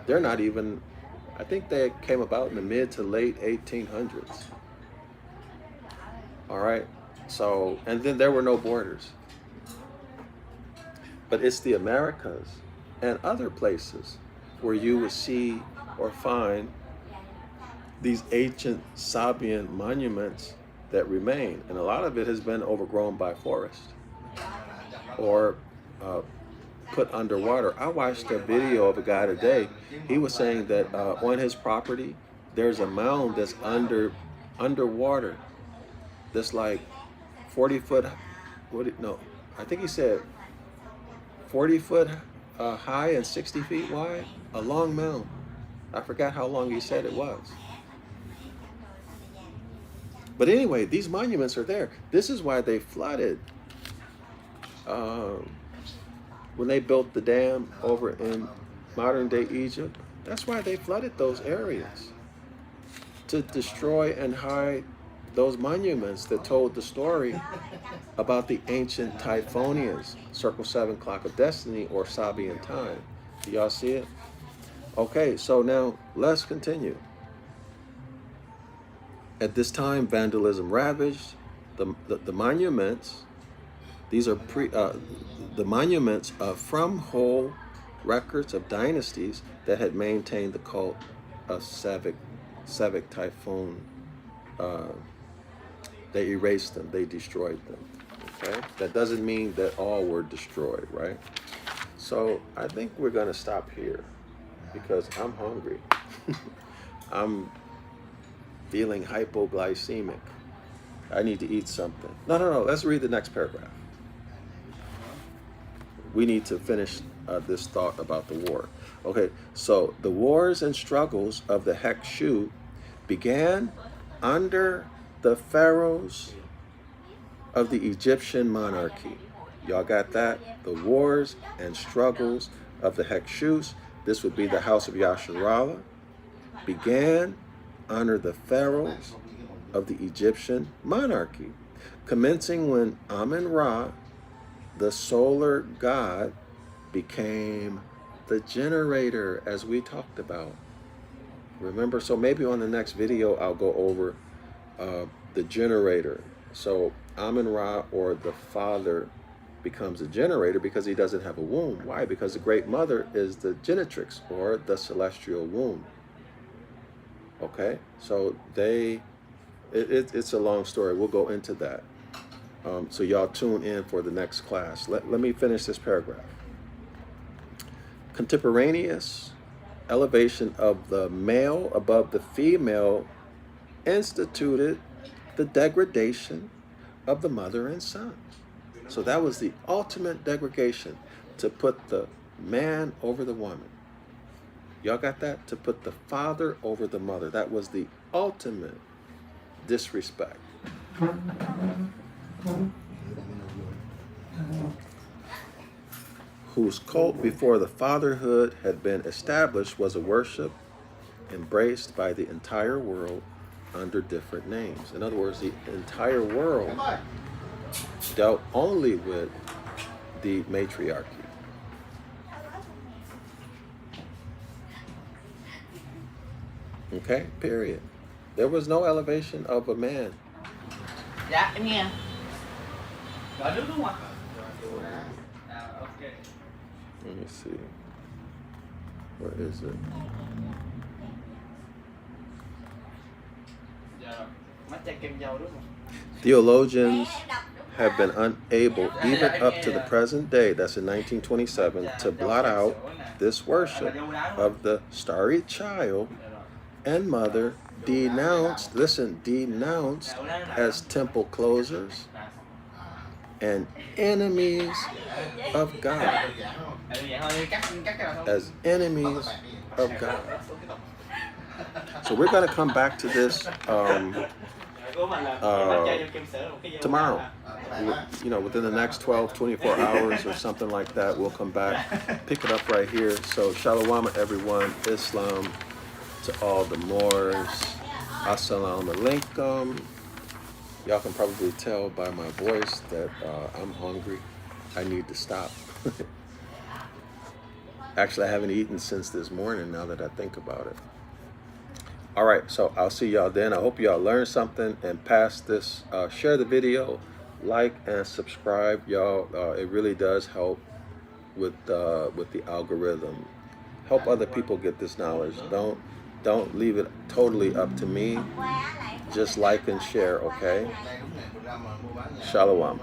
They're not even, I think they came about in the mid to late 1800s. All right, so, and then there were no borders. But it's the Americas and other places where you would see or find these ancient Sabian monuments that remain. And a lot of it has been overgrown by forest or put underwater. I watched a video of a guy today. He was saying that on his property, there's a mound that's underwater. That's like 40 foot, I think he said 40 foot high and 60 feet wide, a long mound. I forgot how long he said it was. But anyway, these monuments are there. This is why they flooded. When they built the dam over in modern day Egypt, that's why they flooded those areas. To destroy and hide those monuments that told the story about the ancient Typhonians, Circle 7 Clock of Destiny, or Sabian time. Do y'all see it? Okay, so now let's continue. At this time, vandalism ravaged the monuments These are the monuments from whole records of dynasties that had maintained the cult of Savic Typhoon. They erased them. They destroyed them. Okay? That doesn't mean that all were destroyed, right? So I think we're going to stop here because I'm hungry. I'm feeling hypoglycemic. I need to eat something. No. Let's read the next paragraph. We need to finish this thought about the war. Okay, so the wars and struggles of the Escheat began under the pharaohs of the Egyptian monarchy. Y'all got that? The wars and struggles of the Escheat, this would be the house of Yasharala, began under the pharaohs of the Egyptian monarchy, commencing when Amun-Ra, the solar god, became the generator, as we talked about. Remember, so maybe on the next video I'll go over the generator. So Amun-Ra, or the father, becomes a generator because he doesn't have a womb. Why? Because the great mother is the genetrix, or the celestial womb. Okay, so it's a long story. We'll go into that. So y'all tune in for the next class. Let me finish this paragraph. Contemporaneous elevation of the male above the female instituted the degradation of the mother and son. So that was the ultimate degradation, to put the man over the woman. Y'all got that? To put the father over the mother. That was the ultimate disrespect. Whose cult before the fatherhood had been established was a worship embraced by the entire world under different names. In other words, the entire world dealt only with the matriarchy. Okay, period. There was no elevation of a man.
Dạ, em nghe. Gọi nước đúng không ạ? Ok.
Let me see. Where is it?
Dạ rồi. Mắt chai kem dâu đúng không?
Theologians have been unable, even up to the present day, that's in 1927, to blot out this worship of the starry child and mother, denounced, listen, denounced as temple closers and enemies of God. As enemies of God. So we're going to come back to this tomorrow. You know, within the next 12, 24 hours or something like that, we'll come back, pick it up right here. So shalom everyone, Islam to all the Moors, assalamu alaikum. Y'all can probably tell by my voice that I'm hungry. I need to stop. Actually, I haven't eaten since this morning, now that I think about it. All right, so I'll see y'all then. I hope y'all learned something and pass this, share the video, like and subscribe, y'all. It really does help with the algorithm. Help other people get this knowledge. Don't leave it totally up to me. Just like and share, okay? Shalom.